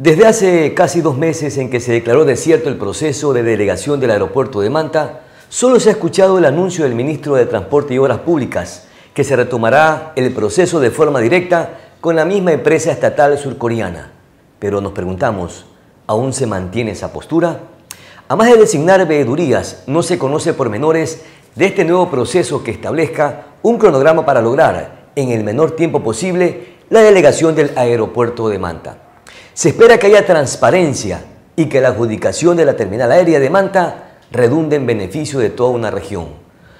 Desde hace casi 2 meses en que se declaró desierto el proceso de delegación del aeropuerto de Manta, solo se ha escuchado el anuncio del ministro de Transporte y Obras Públicas, que se retomará el proceso de forma directa con la misma empresa estatal surcoreana. Pero nos preguntamos, ¿aún se mantiene esa postura? A más de designar veedurías, no se conoce pormenores de este nuevo proceso que establezca un cronograma para lograr, en el menor tiempo posible, la delegación del aeropuerto de Manta. Se espera que haya transparencia y que la adjudicación de la terminal aérea de Manta redunde en beneficio de toda una región.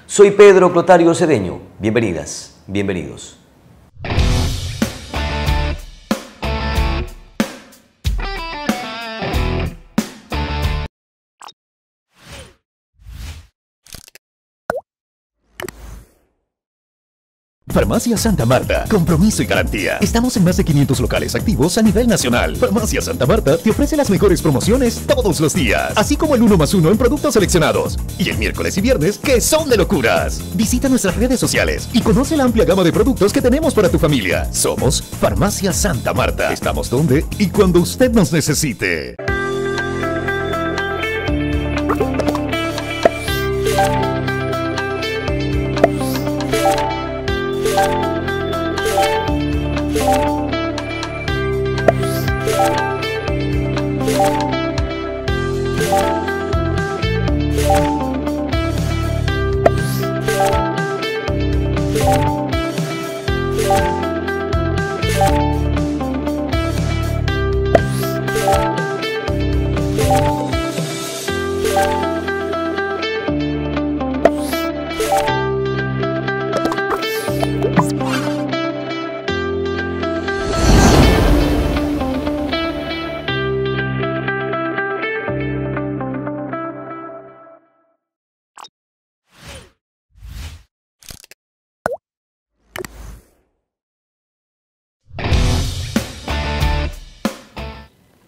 Soy Pedro Clotario Cedeño. Bienvenidas, bienvenidos. Farmacia Santa Marta, compromiso y garantía. Estamos en más de 500 locales activos a nivel nacional. Farmacia Santa Marta te ofrece las mejores promociones todos los días, así como el 1+1 en productos seleccionados. Y el miércoles y viernes, que son de locuras. Visita nuestras redes sociales y conoce la amplia gama de productos que tenemos para tu familia. Somos Farmacia Santa Marta. Estamos donde y cuando usted nos necesite.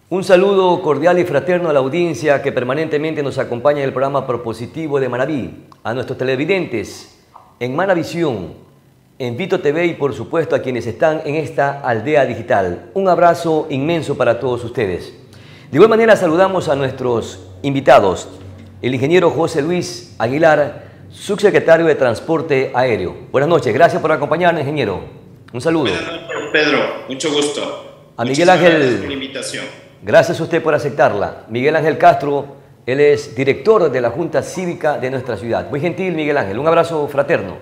Un saludo cordial y fraterno a la audiencia que permanentemente nos acompaña en el programa propositivo de Manaví, a nuestros televidentes en Manavisión, en Vito TV y por supuesto a quienes están en esta aldea digital. Un abrazo inmenso para todos ustedes. De igual manera saludamos a nuestros invitados, el ingeniero José Luis Aguilar, subsecretario de Transporte Aéreo. Buenas noches, gracias por acompañarnos, ingeniero. Un saludo. Buenas noches, Pedro, mucho gusto. A Miguel Ángel. Gracias por la invitación. Gracias a usted por aceptarla. Miguel Ángel Castro, él es director de la Junta Cívica de nuestra ciudad. Muy gentil, Miguel Ángel. Un abrazo fraterno.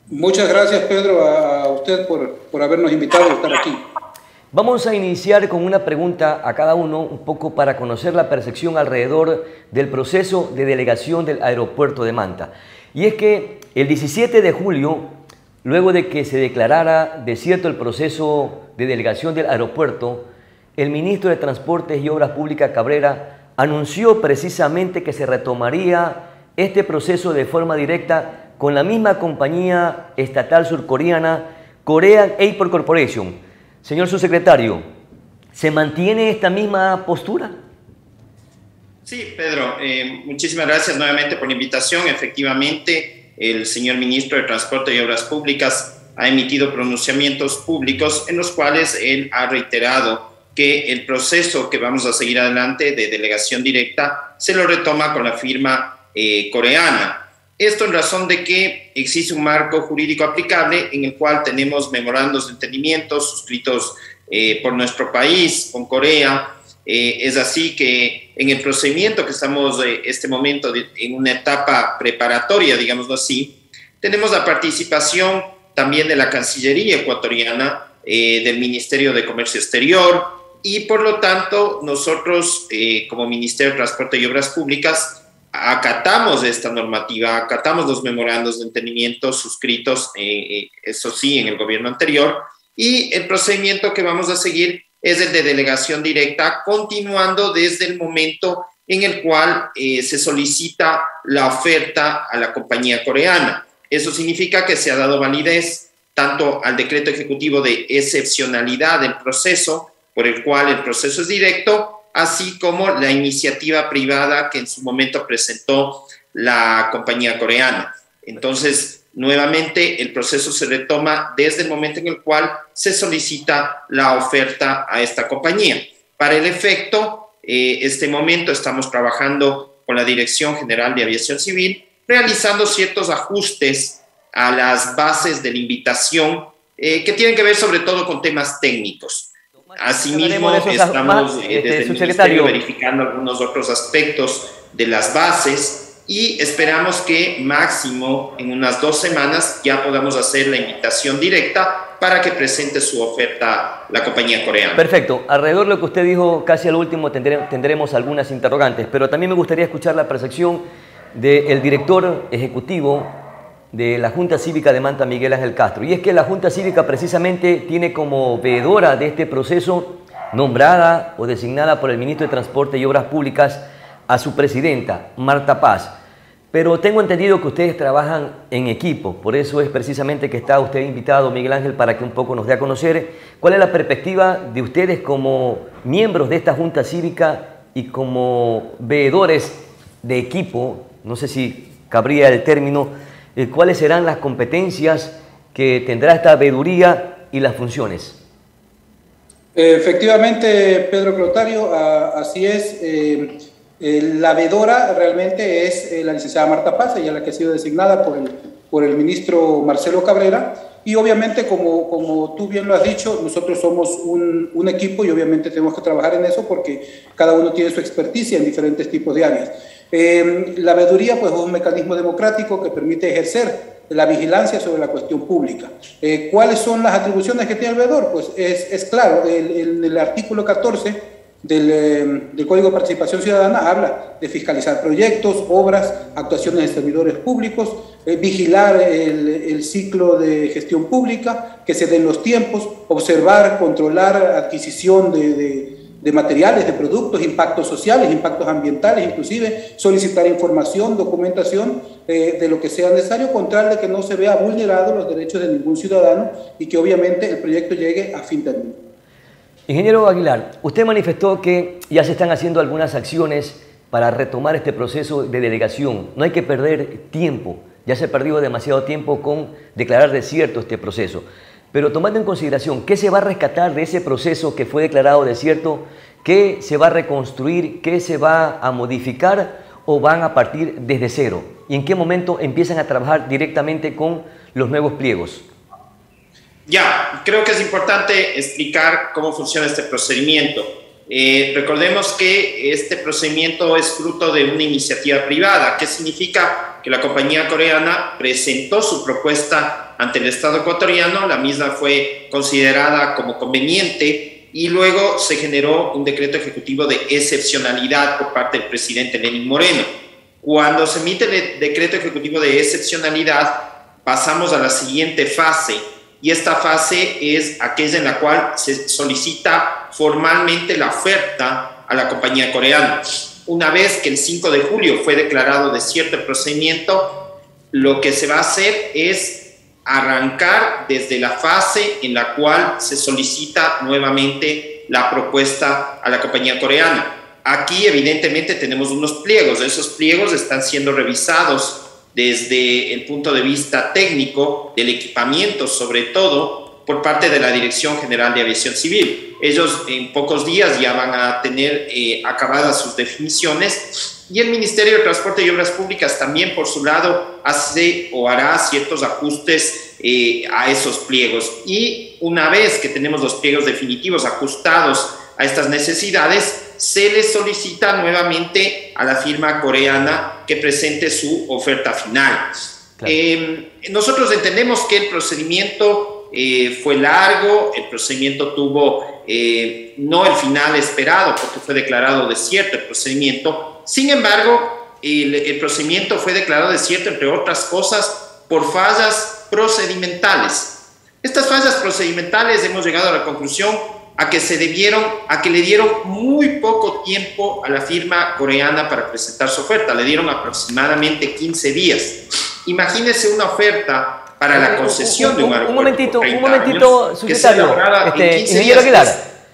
Muchas gracias, Pedro, a usted por habernos invitado a estar aquí. Vamos a iniciar con una pregunta a cada uno, un poco para conocer la percepción alrededor del proceso de delegación del aeropuerto de Manta. Y es que el 17 de julio, luego de que se declarara desierto el proceso de delegación del aeropuerto, el ministro de Transportes y Obras Públicas, Cabrera, anunció precisamente que se retomaría este proceso de forma directa con la misma compañía estatal surcoreana, Korean Airport Corporation. Señor subsecretario, ¿se mantiene esta misma postura? Sí, Pedro, muchísimas gracias nuevamente por la invitación. Efectivamente, el señor ministro de Transporte y Obras Públicas ha emitido pronunciamientos públicos en los cuales él ha reiterado que el proceso que vamos a seguir adelante de delegación directa se lo retoma con la firma coreana. Esto en razón de que existe un marco jurídico aplicable en el cual tenemos memorandos de entendimiento suscritos por nuestro país con Corea. Es así que en el procedimiento que estamos este momento en una etapa preparatoria, digámoslo así, tenemos la participación también de la Cancillería ecuatoriana, del Ministerio de Comercio Exterior, y por lo tanto nosotros como Ministerio de Transporte y Obras Públicas acatamos esta normativa, acatamos los memorandos de entendimiento suscritos, eso sí, en el gobierno anterior, y el procedimiento que vamos a seguir es el de delegación directa, continuando desde el momento en el cual se solicita la oferta a la compañía coreana. Eso significa que se ha dado validez tanto al decreto ejecutivo de excepcionalidad del proceso, por el cual el proceso es directo, así como la iniciativa privada que en su momento presentó la compañía coreana. Entonces, nuevamente, el proceso se retoma desde el momento en el cual se solicita la oferta a esta compañía. Para el efecto, este momento estamos trabajando con la Dirección General de Aviación Civil, realizando ciertos ajustes a las bases de la invitación que tienen que ver sobre todo con temas técnicos. Asimismo, estamos desde el Ministerio verificando algunos otros aspectos de las bases y esperamos que máximo en unas 2 semanas ya podamos hacer la invitación directa para que presente su oferta la compañía coreana. Perfecto. Alrededor de lo que usted dijo, casi al último tendremos algunas interrogantes, pero también me gustaría escuchar la percepción del director ejecutivo de la Junta Cívica de Manta, Miguel Ángel Castro. Y es que la Junta Cívica precisamente tiene como veedora de este proceso, nombrada o designada por el ministro de Transporte y Obras Públicas, a su presidenta, Marta Paz. Pero tengo entendido que ustedes trabajan en equipo, por eso es precisamente que está usted invitado, Miguel Ángel, para que un poco nos dé a conocer cuál es la perspectiva de ustedes como miembros de esta Junta Cívica y como veedores de equipo, no sé si cabría el término, cuáles serán las competencias que tendrá esta veeduría y las funciones. Efectivamente, Pedro Clotario, así es. La veedora realmente es la licenciada Marta Paz, ella es la que ha sido designada por el ministro Marcelo Cabrera, y obviamente, como tú bien lo has dicho, nosotros somos un equipo y obviamente tenemos que trabajar en eso porque cada uno tiene su experticia en diferentes tipos de áreas. La veeduría pues, es un mecanismo democrático que permite ejercer la vigilancia sobre la cuestión pública. ¿Cuáles son las atribuciones que tiene el veedor? Pues es claro, el artículo 14 del Código de Participación Ciudadana habla de fiscalizar proyectos, obras, actuaciones de servidores públicos, vigilar el ciclo de gestión pública, que se den los tiempos, observar, controlar adquisición de materiales, de productos, impactos sociales, impactos ambientales, inclusive solicitar información, documentación de lo que sea necesario, con tal de que no se vea vulnerados los derechos de ningún ciudadano y que obviamente el proyecto llegue a fin término. Ingeniero Aguilar, usted manifestó que ya se están haciendo algunas acciones para retomar este proceso de delegación. No hay que perder tiempo, ya se ha perdido demasiado tiempo con declarar desierto este proceso. Pero tomando en consideración, ¿qué se va a rescatar de ese proceso que fue declarado desierto? ¿Qué se va a reconstruir? ¿Qué se va a modificar? ¿O van a partir desde cero? ¿Y en qué momento empiezan a trabajar directamente con los nuevos pliegos? Ya, creo que es importante explicar cómo funciona este procedimiento. Recordemos que este procedimiento es fruto de una iniciativa privada. ¿Qué significa? Que la compañía coreana presentó su propuesta ante el Estado ecuatoriano, la misma fue considerada como conveniente y luego se generó un decreto ejecutivo de excepcionalidad por parte del presidente Lenín Moreno. Cuando se emite el decreto ejecutivo de excepcionalidad, pasamos a la siguiente fase. Y esta fase es aquella en la cual se solicita formalmente la oferta a la compañía coreana. Una vez que el 5 de julio fue declarado desierto el procedimiento, lo que se va a hacer es arrancar desde la fase en la cual se solicita nuevamente la propuesta a la compañía coreana. Aquí evidentemente tenemos unos pliegos, esos pliegos están siendo revisados desde el punto de vista técnico, del equipamiento sobre todo, por parte de la Dirección General de Aviación Civil. Ellos en pocos días ya van a tener acabadas sus definiciones y el Ministerio de Transporte y Obras Públicas también por su lado hace o hará ciertos ajustes a esos pliegos. Y una vez que tenemos los pliegos definitivos ajustados a estas necesidades, se le solicita nuevamente a la firma coreana que presente su oferta final. Claro. Nosotros entendemos que el procedimiento fue largo, el procedimiento tuvo no el final esperado porque fue declarado desierto el procedimiento. Sin embargo, el procedimiento fue declarado desierto, entre otras cosas, por fallas procedimentales. Estas fallas procedimentales hemos llegado a la conclusión a que le dieron muy poco tiempo a la firma coreana para presentar su oferta. Le dieron aproximadamente 15 días. Imagínense una oferta para la concesión de un aeropuerto. Un momentito, secretario. Ingeniero Aguilar,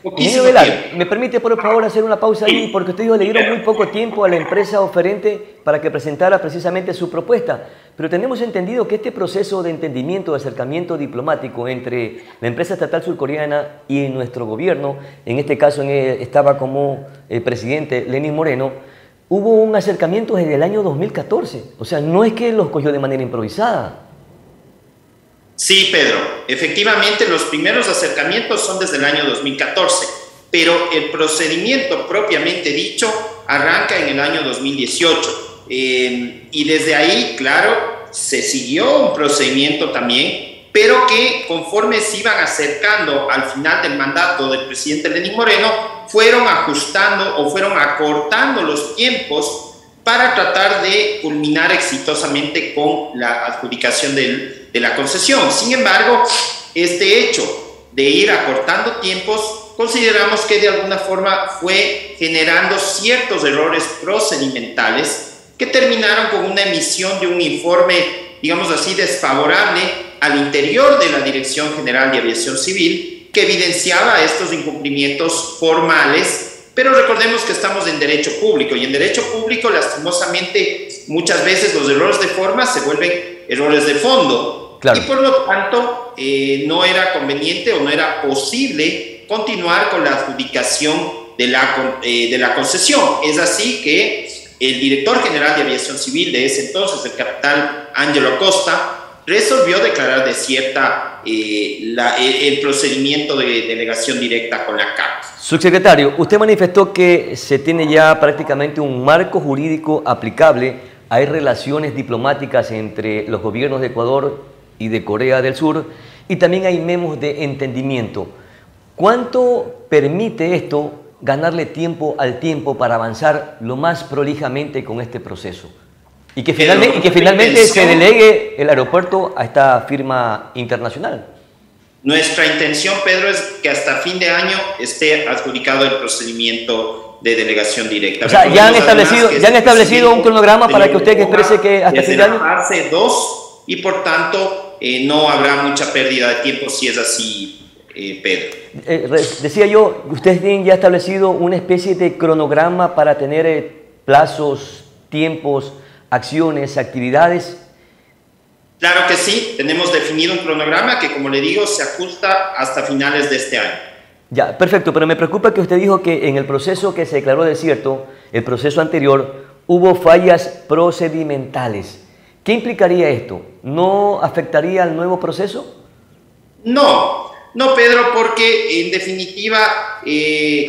Poquísimo Velar, tiempo. ¿me permite por favor hacer una pausa ahí? Porque usted dijo, le dieron muy poco tiempo a la empresa oferente para que presentara precisamente su propuesta. Pero tenemos entendido que este proceso de entendimiento, de acercamiento diplomático entre la empresa estatal surcoreana y nuestro gobierno, en este caso estaba como presidente Lenín Moreno, hubo un acercamiento desde el año 2014. O sea, no es que los cogió de manera improvisada. Sí, Pedro, efectivamente los primeros acercamientos son desde el año 2014, pero el procedimiento propiamente dicho arranca en el año 2018 y desde ahí, claro, se siguió un procedimiento también, pero que conforme se iban acercando al final del mandato del presidente Lenín Moreno, fueron ajustando o fueron acortando los tiempos para tratar de culminar exitosamente con la adjudicación de la concesión. Sin embargo, este hecho de ir acortando tiempos, consideramos que de alguna forma fue generando ciertos errores procedimentales que terminaron con una emisión de un informe, digamos así, desfavorable al interior de la Dirección General de Aviación Civil, que evidenciaba estos incumplimientos formales. Pero recordemos que estamos en derecho público y en derecho público, lastimosamente, muchas veces los errores de forma se vuelven errores de fondo. Claro. Y por lo tanto, no era conveniente o no era posible continuar con la adjudicación de la concesión. Es así que el director general de Aviación Civil de ese entonces, el capitán Ángelo Costa, resolvió declarar desierta el procedimiento de delegación directa con la CAP. Subsecretario, usted manifestó que se tiene ya prácticamente un marco jurídico aplicable. Hay relaciones diplomáticas entre los gobiernos de Ecuador y de Corea del Sur y también hay memos de entendimiento. ¿Cuánto permite esto ganarle tiempo al tiempo para avanzar lo más prolijamente con este proceso? Y que finalmente se delegue el aeropuerto a esta firma internacional. Nuestra intención, Pedro, es que hasta fin de año esté adjudicado el procedimiento de delegación directa. O sea, ya han establecido un cronograma para que usted exprese que hasta fin de año. Fase 2 y por tanto no habrá mucha pérdida de tiempo si es así, Pedro. Decía yo, ustedes tienen ya establecido una especie de cronograma para tener plazos, tiempos, acciones, actividades. Claro que sí, tenemos definido un cronograma que, como le digo, se ajusta hasta finales de este año. Ya, perfecto, pero me preocupa que usted dijo que en el proceso que se declaró desierto, el proceso anterior, hubo fallas procedimentales. ¿Qué implicaría esto? ¿No afectaría al nuevo proceso? No, Pedro, porque en definitiva,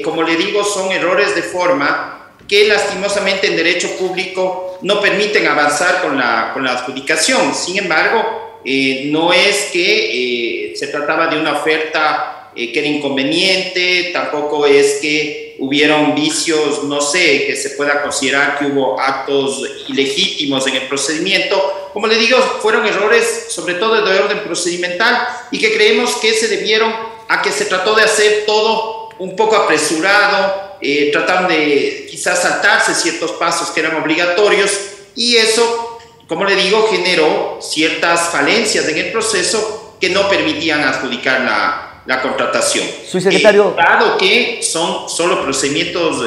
como le digo, son errores de forma que lastimosamente en derecho público no permiten avanzar con la adjudicación. Sin embargo, no es que se trataba de una oferta que era inconveniente, tampoco es que hubieron vicios, no sé, que se pueda considerar que hubo actos ilegítimos en el procedimiento. Como le digo, fueron errores sobre todo de orden procedimental y que creemos que se debieron a que se trató de hacer todo un poco apresurado, trataron de quizás saltarse ciertos pasos que eran obligatorios y eso, como le digo, generó ciertas falencias en el proceso que no permitían adjudicar la contratación. Subsecretario, dado que son solo procedimientos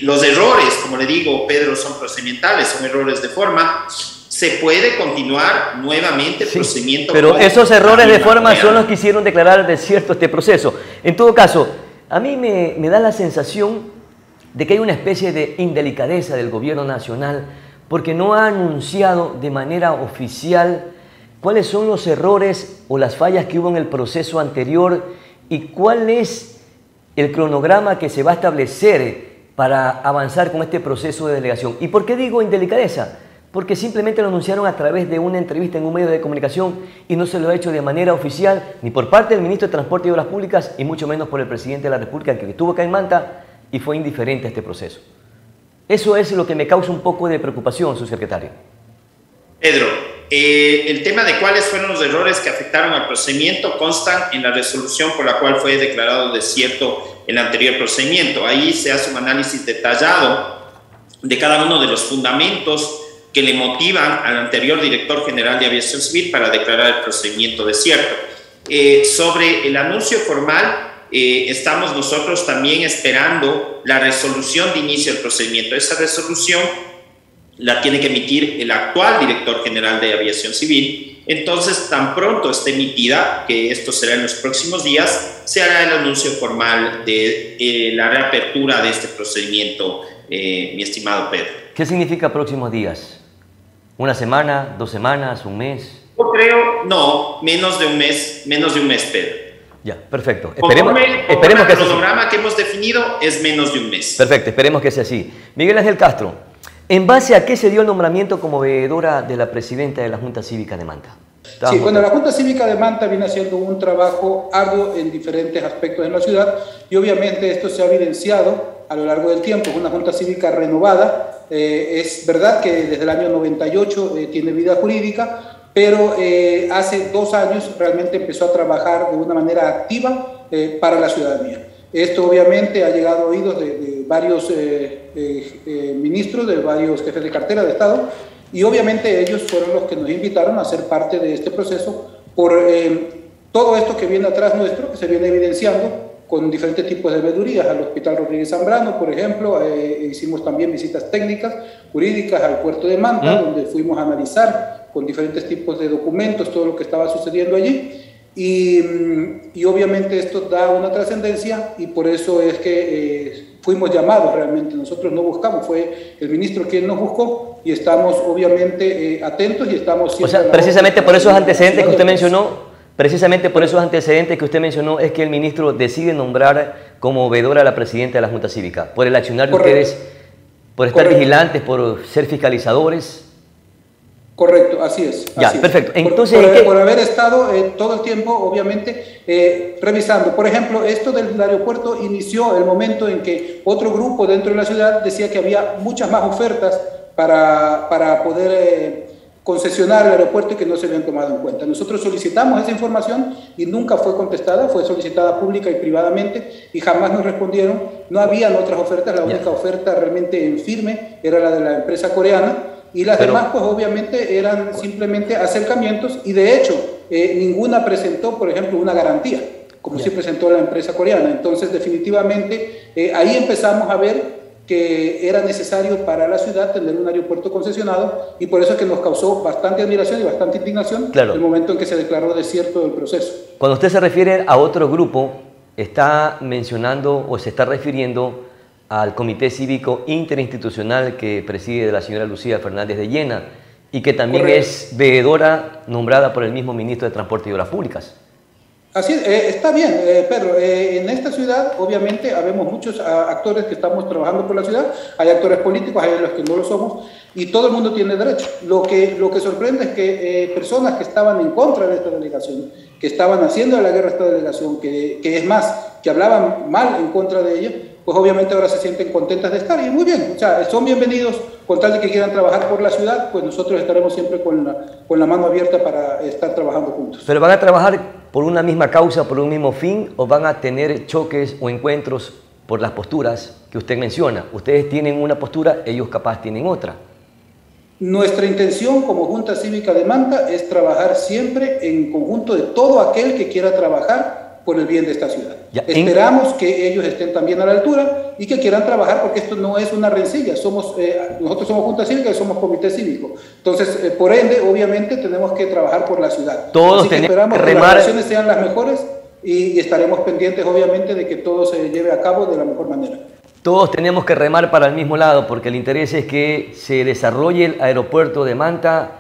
los errores, como le digo, Pedro, son procedimentales, son errores de forma, se puede continuar nuevamente el procedimiento. Pero esos errores de forma son los que hicieron declarar desierto este proceso. En todo caso, a mí me da la sensación de que hay una especie de indelicadeza del gobierno nacional porque no ha anunciado de manera oficial cuáles son los errores o las fallas que hubo en el proceso anterior y cuál es el cronograma que se va a establecer para avanzar con este proceso de delegación. ¿Y por qué digo indelicadeza? Porque simplemente lo anunciaron a través de una entrevista en un medio de comunicación y no se lo ha hecho de manera oficial ni por parte del ministro de Transporte y Obras Públicas y mucho menos por el presidente de la República, que estuvo acá en Manta y fue indiferente a este proceso. Eso es lo que me causa un poco de preocupación, subsecretario. Pedro, el tema de cuáles fueron los errores que afectaron al procedimiento constan en la resolución por la cual fue declarado desierto el anterior procedimiento. Ahí se hace un análisis detallado de cada uno de los fundamentos que le motivan al anterior director general de Aviación Civil para declarar el procedimiento desierto. Sobre el anuncio formal, estamos nosotros también esperando la resolución de inicio del procedimiento. Esa resolución la tiene que emitir el actual director general de Aviación Civil. Entonces, tan pronto esté emitida, que esto será en los próximos días, se hará el anuncio formal de la reapertura de este procedimiento, mi estimado Pedro. ¿Qué significa próximos días? ¿Una semana, 2 semanas, un mes? Yo creo, no, menos de un mes, Pedro. Ya, perfecto. Esperemos que el cronograma que hemos definido es menos de un mes. Perfecto, esperemos que sea así. Miguel Ángel Castro, ¿en base a qué se dio el nombramiento como veedora de la presidenta de la Junta Cívica de Manta? Sí, bueno, la Junta Cívica de Manta viene haciendo un trabajo arduo en diferentes aspectos de la ciudad y obviamente esto se ha evidenciado a lo largo del tiempo. Es una Junta Cívica renovada. Es verdad que desde el año 98 tiene vida jurídica, pero hace 2 años realmente empezó a trabajar de una manera activa para la ciudadanía. Esto obviamente ha llegado a oídos de varios ministros, de varios jefes de cartera de Estado, y obviamente ellos fueron los que nos invitaron a ser parte de este proceso por todo esto que viene atrás nuestro, que se viene evidenciando con diferentes tipos de veedurías. Al Hospital Rodríguez Zambrano, por ejemplo, hicimos también visitas técnicas, jurídicas al puerto de Manta, donde fuimos a analizar con diferentes tipos de documentos todo lo que estaba sucediendo allí. Y obviamente esto da una trascendencia y por eso es que fuimos llamados realmente. Nosotros no buscamos, fue el ministro quien nos buscó y estamos obviamente atentos y estamos siempre... O sea, precisamente por esos antecedentes que usted mencionó, es que el ministro decide nombrar como veedora a la presidenta de la Junta Cívica, por el accionar de ustedes, por estar vigilantes, por ser fiscalizadores. Correcto, así es. Ya, así perfecto. Es. Entonces, por haber estado todo el tiempo, obviamente, revisando. Por ejemplo, esto del aeropuerto inició el momento en que otro grupo dentro de la ciudad decía que había muchas más ofertas para poder concesionar el aeropuerto y que no se habían tomado en cuenta. Nosotros solicitamos esa información y nunca fue contestada, fue solicitada pública y privadamente y jamás nos respondieron. No habían otras ofertas, la única oferta realmente en firme era la de la empresa coreana. Y las demás, pues obviamente eran simplemente acercamientos y de hecho ninguna presentó, por ejemplo, una garantía, como sí presentó la empresa coreana. Entonces, definitivamente, ahí empezamos a ver que era necesario para la ciudad tener un aeropuerto concesionado y por eso es que nos causó bastante admiración y bastante indignación el momento en que se declaró desierto del proceso. Cuando usted se refiere a otro grupo, está mencionando o se está refiriendo al Comité Cívico Interinstitucional que preside la señora Lucía Fernández de Llena y que también es veedora nombrada por el mismo ministro de Transporte y Obras Públicas. Así es, está bien, Pedro. En esta ciudad, obviamente, habemos muchos actores que estamos trabajando por la ciudad. Hay actores políticos, hay los que no lo somos, y todo el mundo tiene derecho. Lo que sorprende es que personas que estaban en contra de esta delegación, que estaban haciendo la guerra a esta delegación, que es más, que hablaban mal en contra de ella, pues obviamente ahora se sienten contentas de estar. Y muy bien, o sea, son bienvenidos con tal de que quieran trabajar por la ciudad, pues nosotros estaremos siempre con la mano abierta para estar trabajando juntos. ¿Pero van a trabajar por una misma causa, por un mismo fin, o van a tener choques o encuentros por las posturas que usted menciona? Ustedes tienen una postura, ellos capaz tienen otra. Nuestra intención como Junta Cívica de Manta es trabajar siempre en conjunto de todo aquel que quiera trabajar por el bien de esta ciudad. Esperamos que ellos estén también a la altura y que quieran trabajar, porque esto no es una rencilla. Nosotros somos Junta Cívica y somos Comité Cívico. Entonces, por ende, obviamente, tenemos que trabajar por la ciudad. Todos tenemos esperamos que las relaciones sean las mejores y estaremos pendientes, obviamente, de que todo se lleve a cabo de la mejor manera. Todos tenemos que remar para el mismo lado, porque el interés es que se desarrolle el aeropuerto de Manta,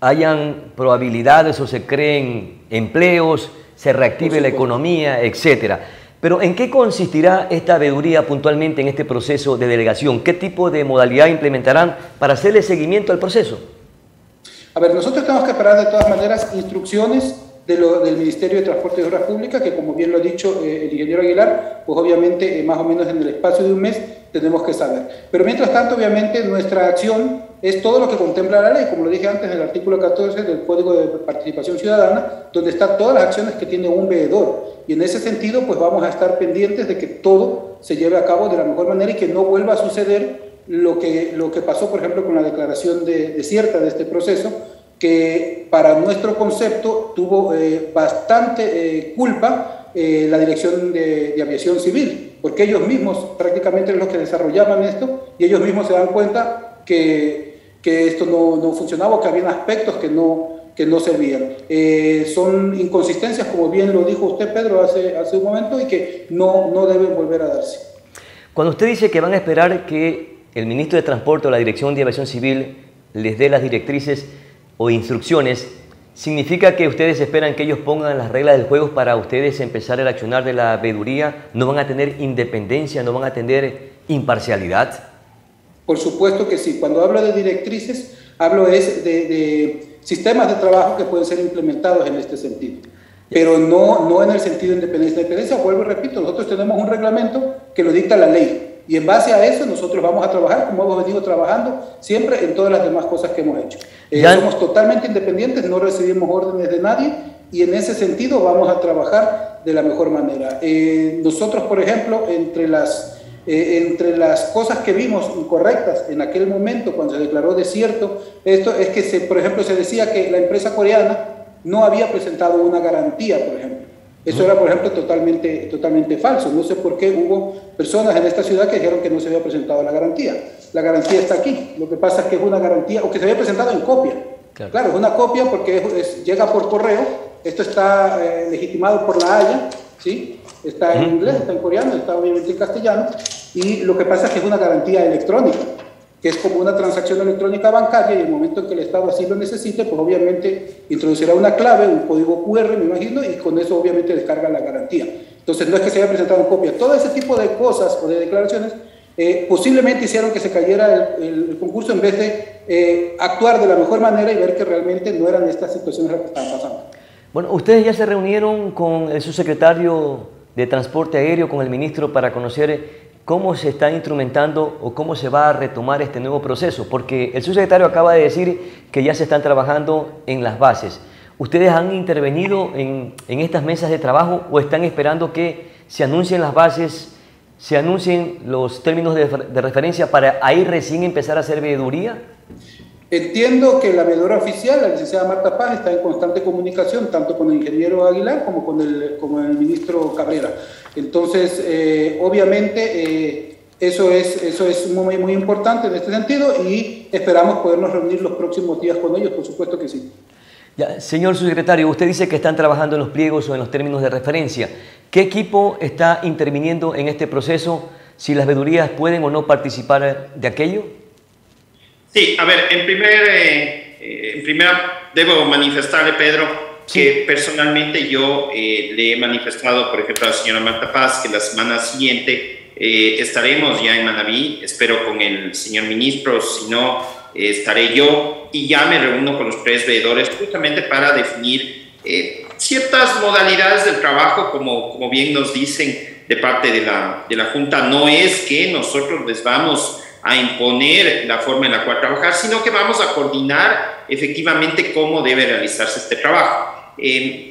hayan probabilidades o se creen empleos, se reactive la economía, etcétera. Pero ¿en qué consistirá esta veeduría puntualmente en este proceso de delegación? ¿Qué tipo de modalidad implementarán para hacerle seguimiento al proceso? A ver, nosotros tenemos que esperar de todas maneras instrucciones del Ministerio de Transporte y Obras Públicas, que como bien lo ha dicho el ingeniero Aguilar, pues obviamente más o menos en el espacio de un mes tenemos que saber. Pero mientras tanto, obviamente, nuestra acción es todo lo que contempla la ley, como lo dije antes, en el artículo 14 del Código de Participación Ciudadana, donde están todas las acciones que tiene un veedor. Y en ese sentido, pues vamos a estar pendientes de que todo se lleve a cabo de la mejor manera y que no vuelva a suceder lo que pasó, por ejemplo, con la declaración desierta de este proceso, que para nuestro concepto tuvo bastante culpa la Dirección de Aviación Civil, porque ellos mismos prácticamente los que desarrollaban esto y ellos mismos se dan cuenta que esto no funcionaba, que había aspectos que no servían. Son inconsistencias, como bien lo dijo usted, Pedro, hace un momento, y que no deben volver a darse. Cuando usted dice que van a esperar que el ministro de Transporte o la Dirección de Aviación Civil les dé las directrices o instrucciones, ¿significa que ustedes esperan que ellos pongan las reglas del juego para ustedes empezar el accionar de la veeduría? ¿No van a tener independencia, no van a tener imparcialidad? Por supuesto que sí. Cuando hablo de directrices, hablo de sistemas de trabajo que pueden ser implementados en este sentido, pero no en el sentido de independencia. Independencia, vuelvo y repito, nosotros tenemos un reglamento que lo dicta la ley, y en base a eso nosotros vamos a trabajar como hemos venido trabajando siempre en todas las demás cosas que hemos hecho. Somos totalmente independientes, no recibimos órdenes de nadie, y en ese sentido vamos a trabajar de la mejor manera. Nosotros, por ejemplo, entre las cosas que vimos incorrectas en aquel momento cuando se declaró desierto, esto es que por ejemplo se decía que la empresa coreana no había presentado una garantía, por ejemplo. Eso era, por ejemplo, totalmente falso. No sé por qué hubo personas en esta ciudad que dijeron que no se había presentado la garantía. La garantía está aquí. Lo que pasa es que es una garantía, o que se había presentado en copia. Claro, es una copia porque llega por correo. Esto está legitimado por la Haya, ¿sí? Está en inglés, está en coreano, está obviamente en castellano. Y lo que pasa es que es una garantía electrónica, que es como una transacción electrónica bancaria, y en el momento en que el Estado así lo necesite, pues obviamente introducirá una clave, un código QR, me imagino, y con eso obviamente descarga la garantía. Entonces no es que se haya presentado en copia. Todo ese tipo de cosas o de declaraciones posiblemente hicieron que se cayera el concurso en vez de actuar de la mejor manera y ver que realmente no eran estas situaciones las que estaban pasando. Bueno, ustedes ya se reunieron con el subsecretario de Transporte Aéreo, con el ministro, para conocer cómo se está instrumentando o cómo se va a retomar este nuevo proceso, porque el subsecretario acaba de decir que ya se están trabajando en las bases. ¿Ustedes han intervenido en estas mesas de trabajo o están esperando que se anuncien las bases, se anuncien los términos de referencia para ahí recién empezar a hacer veeduría? Entiendo que la veedora oficial, la licenciada Marta Paz, está en constante comunicación tanto con el ingeniero Aguilar como con el ministro Cabrera. Entonces, obviamente, eso es muy importante en este sentido, y esperamos podernos reunir los próximos días con ellos, por supuesto que sí. Ya, señor subsecretario, usted dice que están trabajando en los pliegos o en los términos de referencia. ¿Qué equipo está interviniendo en este proceso? Si las veedurías pueden o no participar de aquello. Sí, a ver, en primera debo manifestarle, Pedro, que personalmente yo le he manifestado, por ejemplo, a la señora Marta Paz, que la semana siguiente estaremos ya en Manabí, espero con el señor ministro, si no, estaré yo, y ya me reúno con los tres veedores justamente para definir ciertas modalidades del trabajo, como bien nos dicen de parte de la Junta. No es que nosotros les vamos a imponer la forma en la cual trabajar, sino que vamos a coordinar efectivamente cómo debe realizarse este trabajo.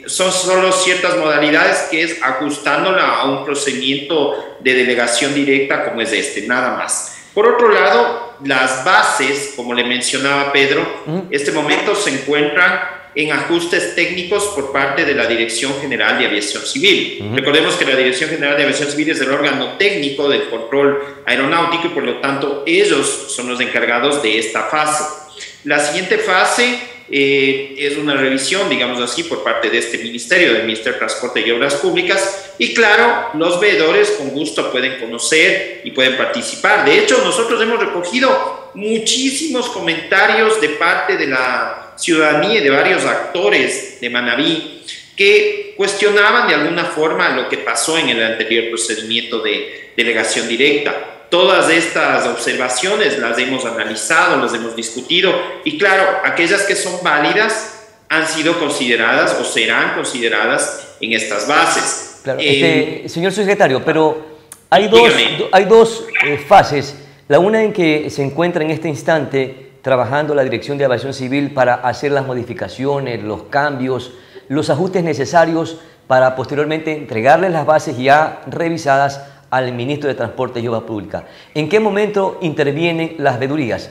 Son solo ciertas modalidades que es ajustándola a un procedimiento de delegación directa como es nada más. Por otro lado, las bases, como le mencionaba Pedro, este momento se encuentran en ajustes técnicos por parte de la Dirección General de Aviación Civil. Recordemos que la Dirección General de Aviación Civil es el órgano técnico del control aeronáutico y por lo tanto ellos son los encargados de esta fase. La siguiente fase es una revisión, digamos así, por parte de este ministerio, del Ministerio de Transporte y Obras Públicas, y claro, los veedores con gusto pueden conocer y pueden participar. De hecho, nosotros hemos recogido muchísimos comentarios de parte de la ciudadanía y de varios actores de Manabí que cuestionaban de alguna forma lo que pasó en el anterior procedimiento de delegación directa. Todas estas observaciones las hemos analizado, las hemos discutido, y claro, aquellas que son válidas han sido consideradas o serán consideradas en estas bases. Claro, señor subsecretario, pero hay dos fases. La una en que se encuentra en este instante trabajando la Dirección de Aviación Civil para hacer las modificaciones, los cambios, los ajustes necesarios para posteriormente entregarles las bases ya revisadas al ministro de Transporte y Obras Públicas. ¿En qué momento intervienen las veedurías?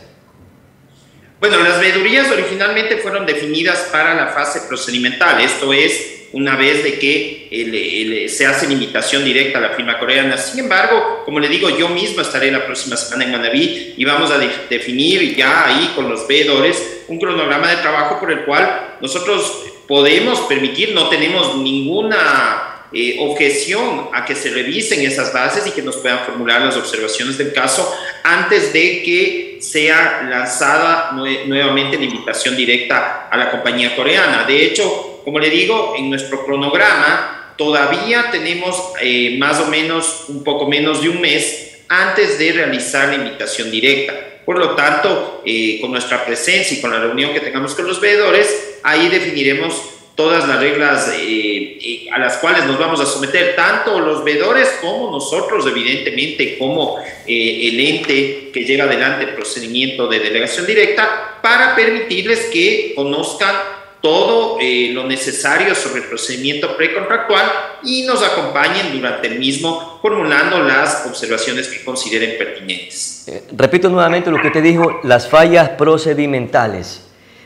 Bueno, las veedurías originalmente fueron definidas para la fase procedimental, esto es una vez de que se hace la invitación directa a la firma coreana. Sin embargo, como le digo, yo mismo estaré la próxima semana en Manabí y vamos a definir ya ahí con los veedores un cronograma de trabajo por el cual nosotros podemos permitir, no tenemos ninguna objeción a que se revisen esas bases y que nos puedan formular las observaciones del caso antes de que sea lanzada nuevamente la invitación directa a la compañía coreana. De hecho, como le digo, en nuestro cronograma todavía tenemos más o menos un poco menos de un mes antes de realizar la invitación directa. Por lo tanto, con nuestra presencia y con la reunión que tengamos con los veedores, ahí definiremos todas las reglas a las cuales nos vamos a someter, tanto los veedores como nosotros, evidentemente, como el ente que lleva adelante el procedimiento de delegación directa, para permitirles que conozcan todo lo necesario sobre el procedimiento precontractual y nos acompañen durante el mismo, formulando las observaciones que consideren pertinentes. Repito nuevamente lo que te dijo, las fallas procedimentales.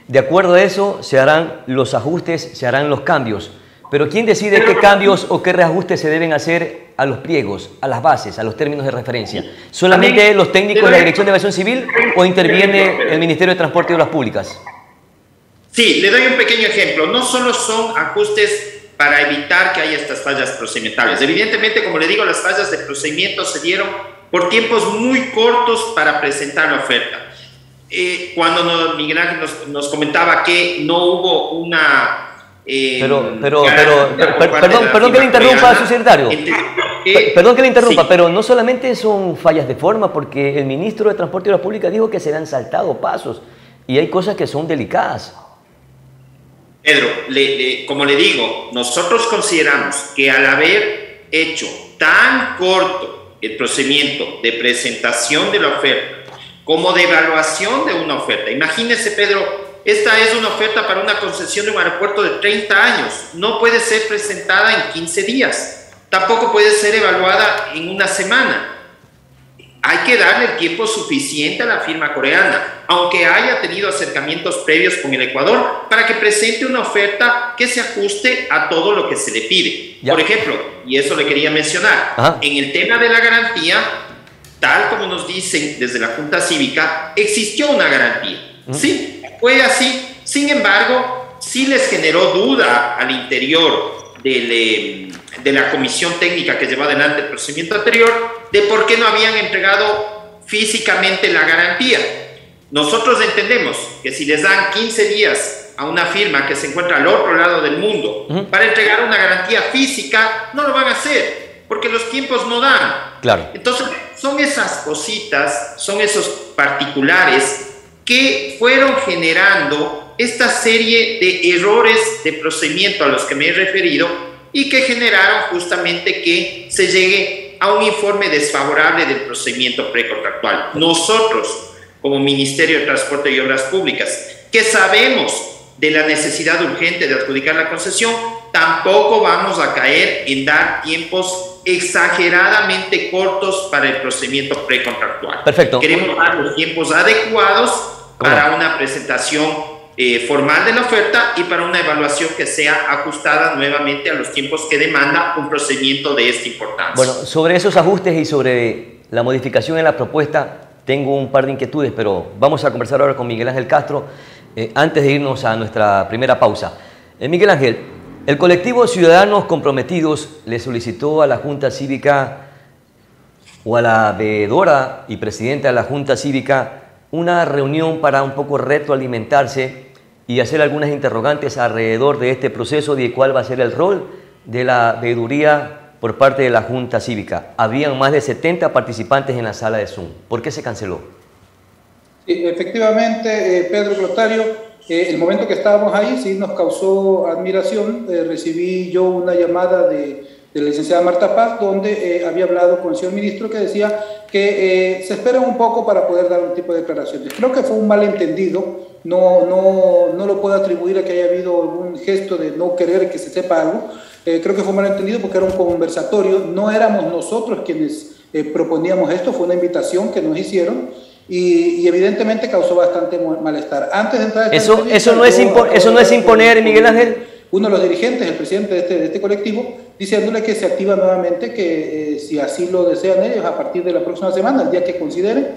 De acuerdo a eso, se harán los ajustes, se harán los cambios. Pero ¿quién decide qué cambios o qué reajustes se deben hacer a los pliegos, a las bases, a los términos de referencia? ¿Solamente los técnicos de la Dirección de Aviación Civil o interviene el Ministerio de Transporte y Obras Públicas? Sí, le doy un pequeño ejemplo. No solo son ajustes para evitar que haya estas fallas procedimentales. Evidentemente, como le digo, las fallas de procedimiento se dieron por tiempos muy cortos para presentar la oferta. Cuando Miguel Ángel nos comentaba que no hubo una... Perdón que le interrumpa, subsecretario. Perdón que le interrumpa, sí. Pero no solamente son fallas de forma, porque el ministro de Transporte y Obras Públicas dijo que se le han saltado pasos y hay cosas que son delicadas. Pedro, como le digo, nosotros consideramos que al haber hecho tan corto el procedimiento de presentación de la oferta como de evaluación de una oferta. Imagínese, Pedro, esta es una oferta para una concesión de un aeropuerto de 30 años. No puede ser presentada en 15 días. Tampoco puede ser evaluada en una semana. Hay que darle el tiempo suficiente a la firma coreana, aunque haya tenido acercamientos previos con el Ecuador, para que presente una oferta que se ajuste a todo lo que se le pide. Ya. Por ejemplo, y eso le quería mencionar, en el tema de la garantía, tal como nos dicen desde la Junta Cívica, existió una garantía. Sí, fue así. Sin embargo, sí les generó duda al interior de la comisión técnica que llevó adelante el procedimiento anterior de por qué no habían entregado físicamente la garantía. Nosotros entendemos que si les dan 15 días a una firma que se encuentra al otro lado del mundo para entregar una garantía física, no lo van a hacer, porque los tiempos no dan. Claro. Entonces, son esas cositas, son esos particulares que fueron generando esta serie de errores de procedimiento a los que me he referido y que generaron justamente que se llegue a un informe desfavorable del procedimiento precontractual. Nosotros, como Ministerio de Transporte y Obras Públicas, que sabemos de la necesidad urgente de adjudicar la concesión, tampoco vamos a caer en dar tiempos exageradamente cortos para el procedimiento precontractual. Perfecto. Queremos dar los tiempos adecuados para una presentación formal de la oferta y para una evaluación que sea ajustada nuevamente a los tiempos que demanda un procedimiento de esta importancia. Bueno, sobre esos ajustes y sobre la modificación en la propuesta, tengo un par de inquietudes, pero vamos a conversar ahora con Miguel Ángel Castro antes de irnos a nuestra primera pausa. Miguel Ángel, el colectivo Ciudadanos Comprometidos le solicitó a la Junta Cívica o a la veedora y presidenta de la Junta Cívica una reunión para un poco retroalimentarse y hacer algunas interrogantes alrededor de este proceso de cuál va a ser el rol de la veeduría por parte de la Junta Cívica. Habían más de 70 participantes en la sala de Zoom. ¿Por qué se canceló? Sí, efectivamente, Pedro Clotario, el momento que estábamos ahí sí nos causó admiración. Recibí yo una llamada de la licenciada Marta Paz, donde había hablado con el señor ministro, que decía que se espera un poco para poder dar un tipo de declaraciones. Creo que fue un malentendido, no lo puedo atribuir a que haya habido algún gesto de no querer que se sepa algo. Creo que fue un malentendido porque era un conversatorio, no éramos nosotros quienes proponíamos esto, fue una invitación que nos hicieron y evidentemente causó bastante malestar. Antes de entrar a eso no es imponer, Miguel Ángel. uno de los dirigentes, el presidente de este colectivo, diciéndole que se activa nuevamente, que si así lo desean ellos, a partir de la próxima semana, el día que consideren,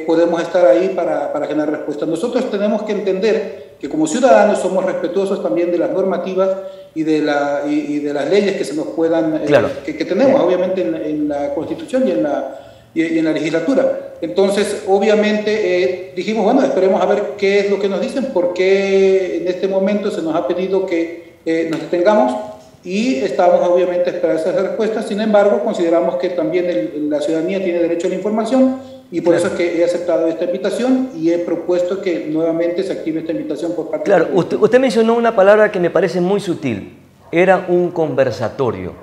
podemos estar ahí para generar respuesta. Nosotros tenemos que entender que como ciudadanos somos respetuosos también de las normativas y de las leyes que se nos puedan, claro, que tenemos obviamente en la Constitución y en la legislatura. Entonces, obviamente, dijimos, bueno, esperemos a ver qué es lo que nos dicen, por qué en este momento se nos ha pedido que nos detengamos, y estamos obviamente a esperar esas respuestas. Sin embargo, consideramos que también la ciudadanía tiene derecho a la información, y por eso es que he aceptado esta invitación y he propuesto que nuevamente se active esta invitación por parte de... Usted mencionó una palabra que me parece muy sutil, era un conversatorio.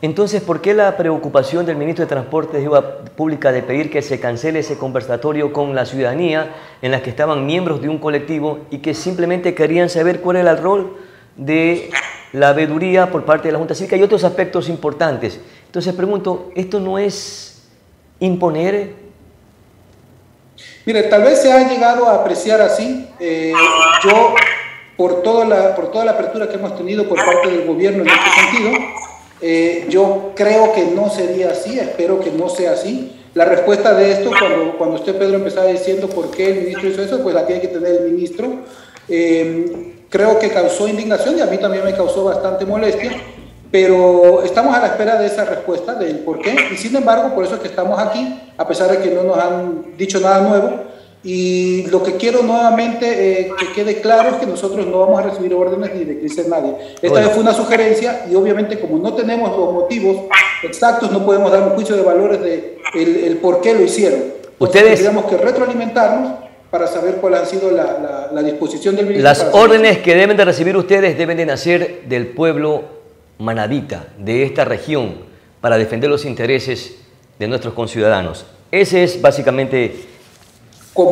Entonces, ¿por qué la preocupación del ministro de Transportes y Obras Públicas de pedir que se cancele ese conversatorio con la ciudadanía, en la que estaban miembros de un colectivo y que simplemente querían saber cuál era el rol de la veeduría por parte de la Junta Cívica y otros aspectos importantes? Entonces pregunto, ¿esto no es imponer? Mire, tal vez se ha llegado a apreciar así. Yo, por toda la apertura que hemos tenido por parte del gobierno en este sentido, yo creo que no sería así, espero que no sea así. La respuesta de esto, cuando usted, Pedro, empezaba diciendo por qué el ministro hizo eso, pues la tiene que tener el ministro. Creo que causó indignación y a mí también me causó bastante molestia, pero estamos a la espera de esa respuesta del por qué, y sin embargo, por eso es que estamos aquí, a pesar de que no nos han dicho nada nuevo. Y lo que quiero nuevamente que quede claro es que nosotros no vamos a recibir órdenes ni directrices de nadie. Esta vez fue una sugerencia, y obviamente como no tenemos los motivos exactos, no podemos dar un juicio de valores de el por qué lo hicieron. Ustedes tendríamos que retroalimentarnos para saber cuál ha sido la disposición del ministro. Las órdenes que deben de recibir ustedes deben de nacer del pueblo manabita, de esta región, para defender los intereses de nuestros conciudadanos. Ese es básicamente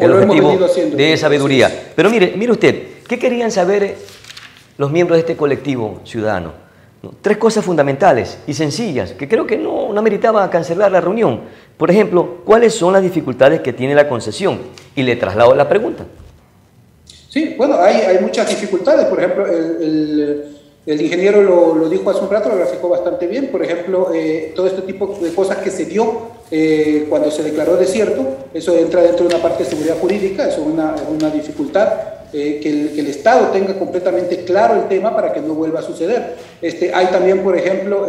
el objetivo de esa veeduría. Pero mire usted, ¿qué querían saber los miembros de este colectivo ciudadano? Tres cosas fundamentales y sencillas, que creo que no ameritaba cancelar la reunión. Por ejemplo, ¿cuáles son las dificultades que tiene la concesión? Y le traslado la pregunta. Sí, bueno, hay muchas dificultades. Por ejemplo, el ingeniero lo dijo hace un rato, lo graficó bastante bien. Por ejemplo, todo este tipo de cosas que se dio cuando se declaró desierto, eso entra dentro de una parte de seguridad jurídica, eso es una dificultad. Que el Estado tenga completamente claro el tema para que no vuelva a suceder. Hay también, por ejemplo,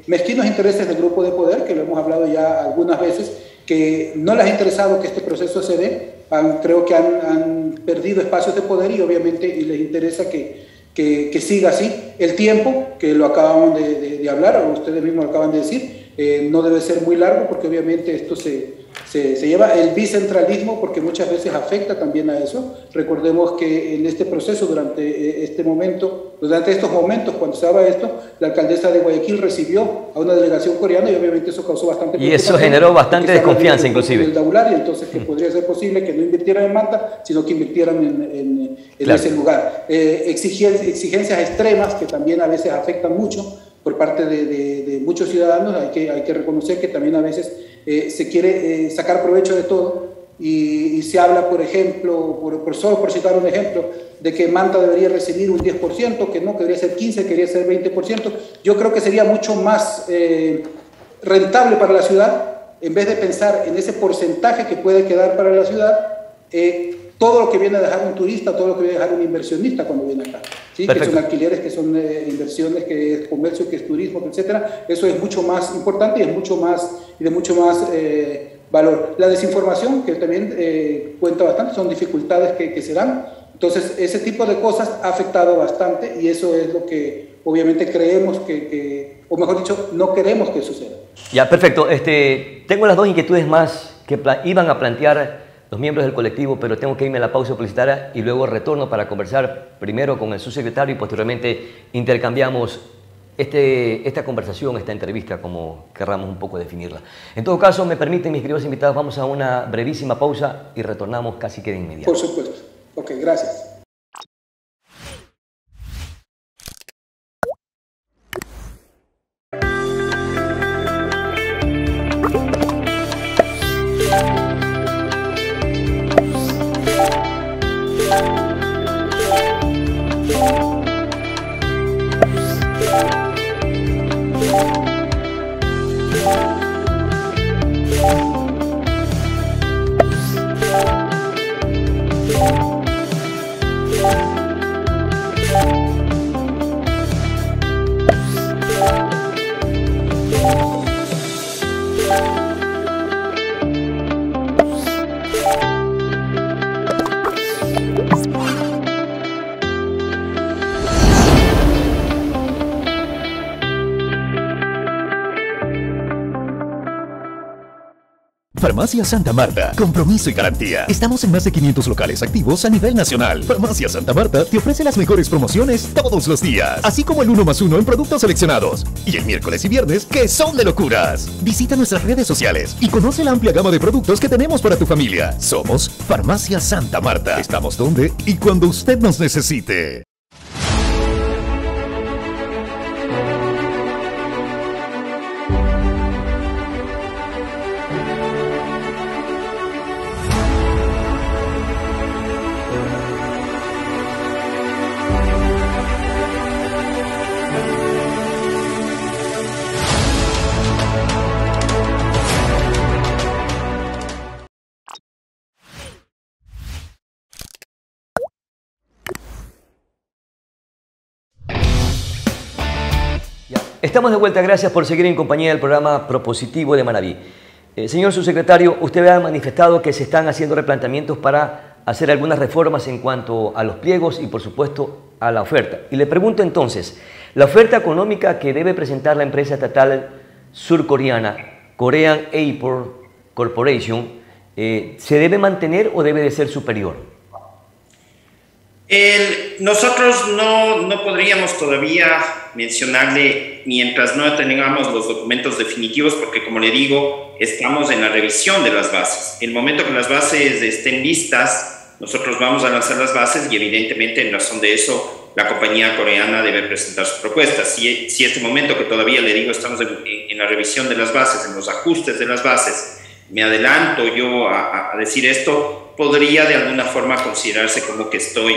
mezquinos intereses del grupo de poder, que lo hemos hablado ya algunas veces, que no les ha interesado que este proceso se dé. Creo que han perdido espacios de poder y obviamente les interesa que siga así. El tiempo, que lo acabamos de hablar, o ustedes mismos lo acaban de decir, no debe ser muy largo, porque obviamente esto se lleva el bicentralismo, porque muchas veces afecta también a eso. Recordemos que en este proceso, durante estos momentos, cuando se daba esto, la alcaldesa de Guayaquil recibió a una delegación coreana y obviamente eso causó bastante preocupación. Y eso generó bastante desconfianza, inclusive. Y entonces que podría ser posible que no invirtieran en Manta, sino que invirtieran en ese lugar. Exigencias extremas que también a veces afectan mucho por parte de muchos ciudadanos. Hay que reconocer que también a veces se quiere sacar provecho de todo y se habla, por ejemplo, solo por citar un ejemplo, de que Manta debería recibir un 10%, que no, que debería ser 15%, que debería ser 20%. Yo creo que sería mucho más rentable para la ciudad, en vez de pensar en ese porcentaje que puede quedar para la ciudad, todo lo que viene a dejar un turista, todo lo que viene a dejar un inversionista cuando viene acá, ¿sí? Que son alquileres, que son inversiones, que es comercio, que es turismo, etcétera. Eso es mucho más importante y es mucho más valor. La desinformación, que también cuenta bastante, son dificultades que se dan. Entonces, ese tipo de cosas ha afectado bastante y eso es lo que obviamente creemos o mejor dicho, no queremos que suceda. Ya, perfecto. Tengo las dos inquietudes más que iban a plantear los miembros del colectivo, pero tengo que irme a la pausa publicitaria y luego retorno para conversar primero con el subsecretario y posteriormente intercambiamos esta conversación, esta entrevista, como querramos un poco definirla. En todo caso, me permiten, mis queridos invitados, vamos a una brevísima pausa y retornamos casi que de inmediato. Por supuesto. Ok, gracias. Farmacia Santa Marta, compromiso y garantía. Estamos en más de 500 locales activos a nivel nacional. Farmacia Santa Marta te ofrece las mejores promociones todos los días, así como el 1+1 en productos seleccionados. Y el miércoles y viernes, que son de locuras. Visita nuestras redes sociales y conoce la amplia gama de productos que tenemos para tu familia. Somos Farmacia Santa Marta. Estamos donde y cuando usted nos necesite. Estamos de vuelta, gracias por seguir en compañía del programa Propositivo de Manabí. Señor subsecretario, usted ha manifestado que se están haciendo replanteamientos para hacer algunas reformas en cuanto a los pliegos y por supuesto a la oferta. Y le pregunto entonces, la oferta económica que debe presentar la empresa estatal surcoreana Korean Airport Corporation, ¿se debe mantener o debe de ser superior? Nosotros no podríamos todavía mencionarle mientras no tengamos los documentos definitivos, porque como le digo, estamos en la revisión de las bases. El momento que las bases estén listas, nosotros vamos a lanzar las bases y evidentemente en razón de eso la compañía coreana debe presentar su propuesta. Si este momento que todavía le digo estamos en la revisión de las bases, en los ajustes de las bases, me adelanto yo a decir esto, podría de alguna forma considerarse como que estoy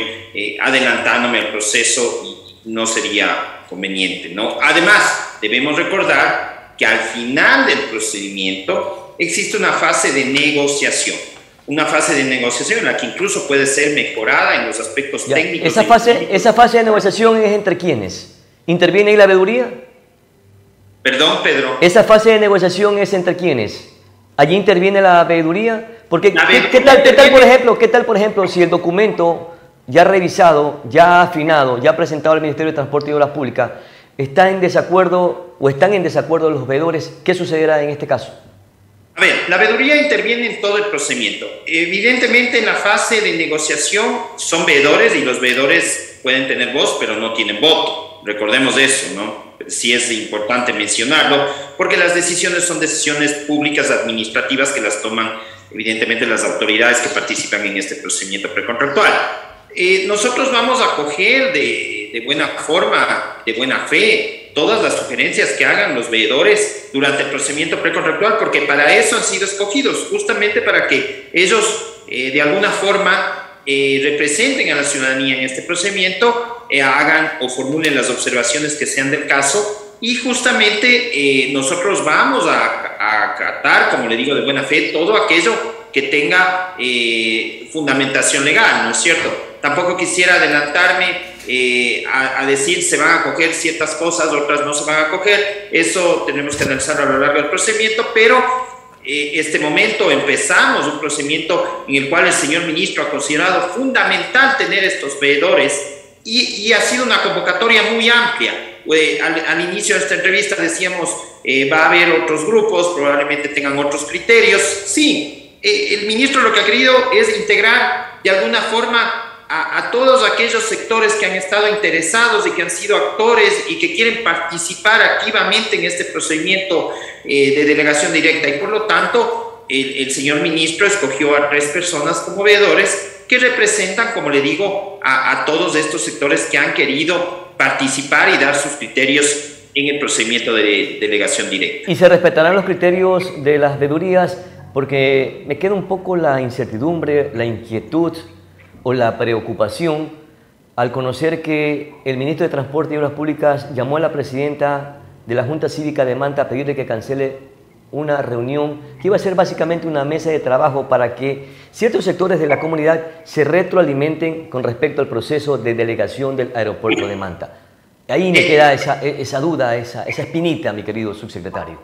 adelantándome al proceso y no sería conveniente, ¿no? Además, debemos recordar que al final del procedimiento existe una fase de negociación. Una fase de negociación en la que incluso puede ser mejorada en los aspectos técnicos. ¿Esa fase de negociación es entre quiénes? ¿Interviene ahí la veeduría? Perdón, Pedro. ¿Esa fase de negociación es entre quiénes? ¿Allí interviene la veeduría? Porque, ¿qué tal, por ejemplo, si el documento ya revisado, ya afinado, ya presentado al Ministerio de Transporte y Obras Públicas, está en desacuerdo o están en desacuerdo los veedores? ¿Qué sucederá en este caso? A ver, la veeduría interviene en todo el procedimiento. Evidentemente, en la fase de negociación son veedores y los veedores pueden tener voz, pero no tienen voto. Recordemos eso, ¿no? Sí es importante mencionarlo, porque las decisiones son decisiones públicas administrativas que las toman evidentemente las autoridades que participan en este procedimiento precontractual. Nosotros vamos a acoger de buena forma, de buena fe, todas las sugerencias que hagan los veedores durante el procedimiento precontractual, porque para eso han sido escogidos, justamente para que ellos de alguna forma representen a la ciudadanía en este procedimiento, hagan o formulen las observaciones que sean del caso, y justamente nosotros vamos a acatar, como le digo, de buena fe, todo aquello que tenga fundamentación legal, ¿no es cierto? Tampoco quisiera adelantarme a decir se van a acoger ciertas cosas, otras no se van a acoger. Eso tenemos que analizarlo a lo largo del procedimiento, pero este momento empezamos un procedimiento en el cual el señor ministro ha considerado fundamental tener estos veedores y ha sido una convocatoria muy amplia. Al inicio de esta entrevista decíamos va a haber otros grupos, probablemente tengan otros criterios. Sí, el ministro lo que ha querido es integrar de alguna forma a todos aquellos sectores que han estado interesados y que han sido actores y que quieren participar activamente en este procedimiento de delegación directa, y por lo tanto el señor ministro escogió a 3 personas como veedores que representan, como le digo, a todos estos sectores que han querido participar y dar sus criterios en el procedimiento de delegación directa. ¿Y se respetarán los criterios de las veedurías? Porque me queda un poco la incertidumbre, la inquietud o la preocupación al conocer que el ministro de Transporte y Obras Públicas llamó a la presidenta de la Junta Cívica de Manta a pedirle que cancele una reunión que iba a ser básicamente una mesa de trabajo para que ciertos sectores de la comunidad se retroalimenten con respecto al proceso de delegación del aeropuerto de Manta. Ahí me queda esa duda, esa espinita, mi querido subsecretario.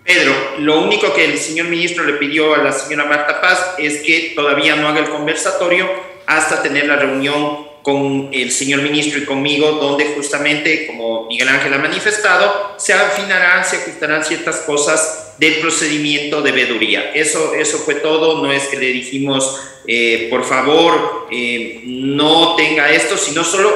Pedro, lo único que el señor ministro le pidió a la señora Marta Paz es que todavía no haga el conversatorio hasta tener la reunión con el señor ministro y conmigo, donde justamente, como Miguel Ángel ha manifestado, se afinarán, se ajustarán ciertas cosas del procedimiento de veeduría. Eso fue todo. No es que le dijimos, por favor, no tenga esto, sino solo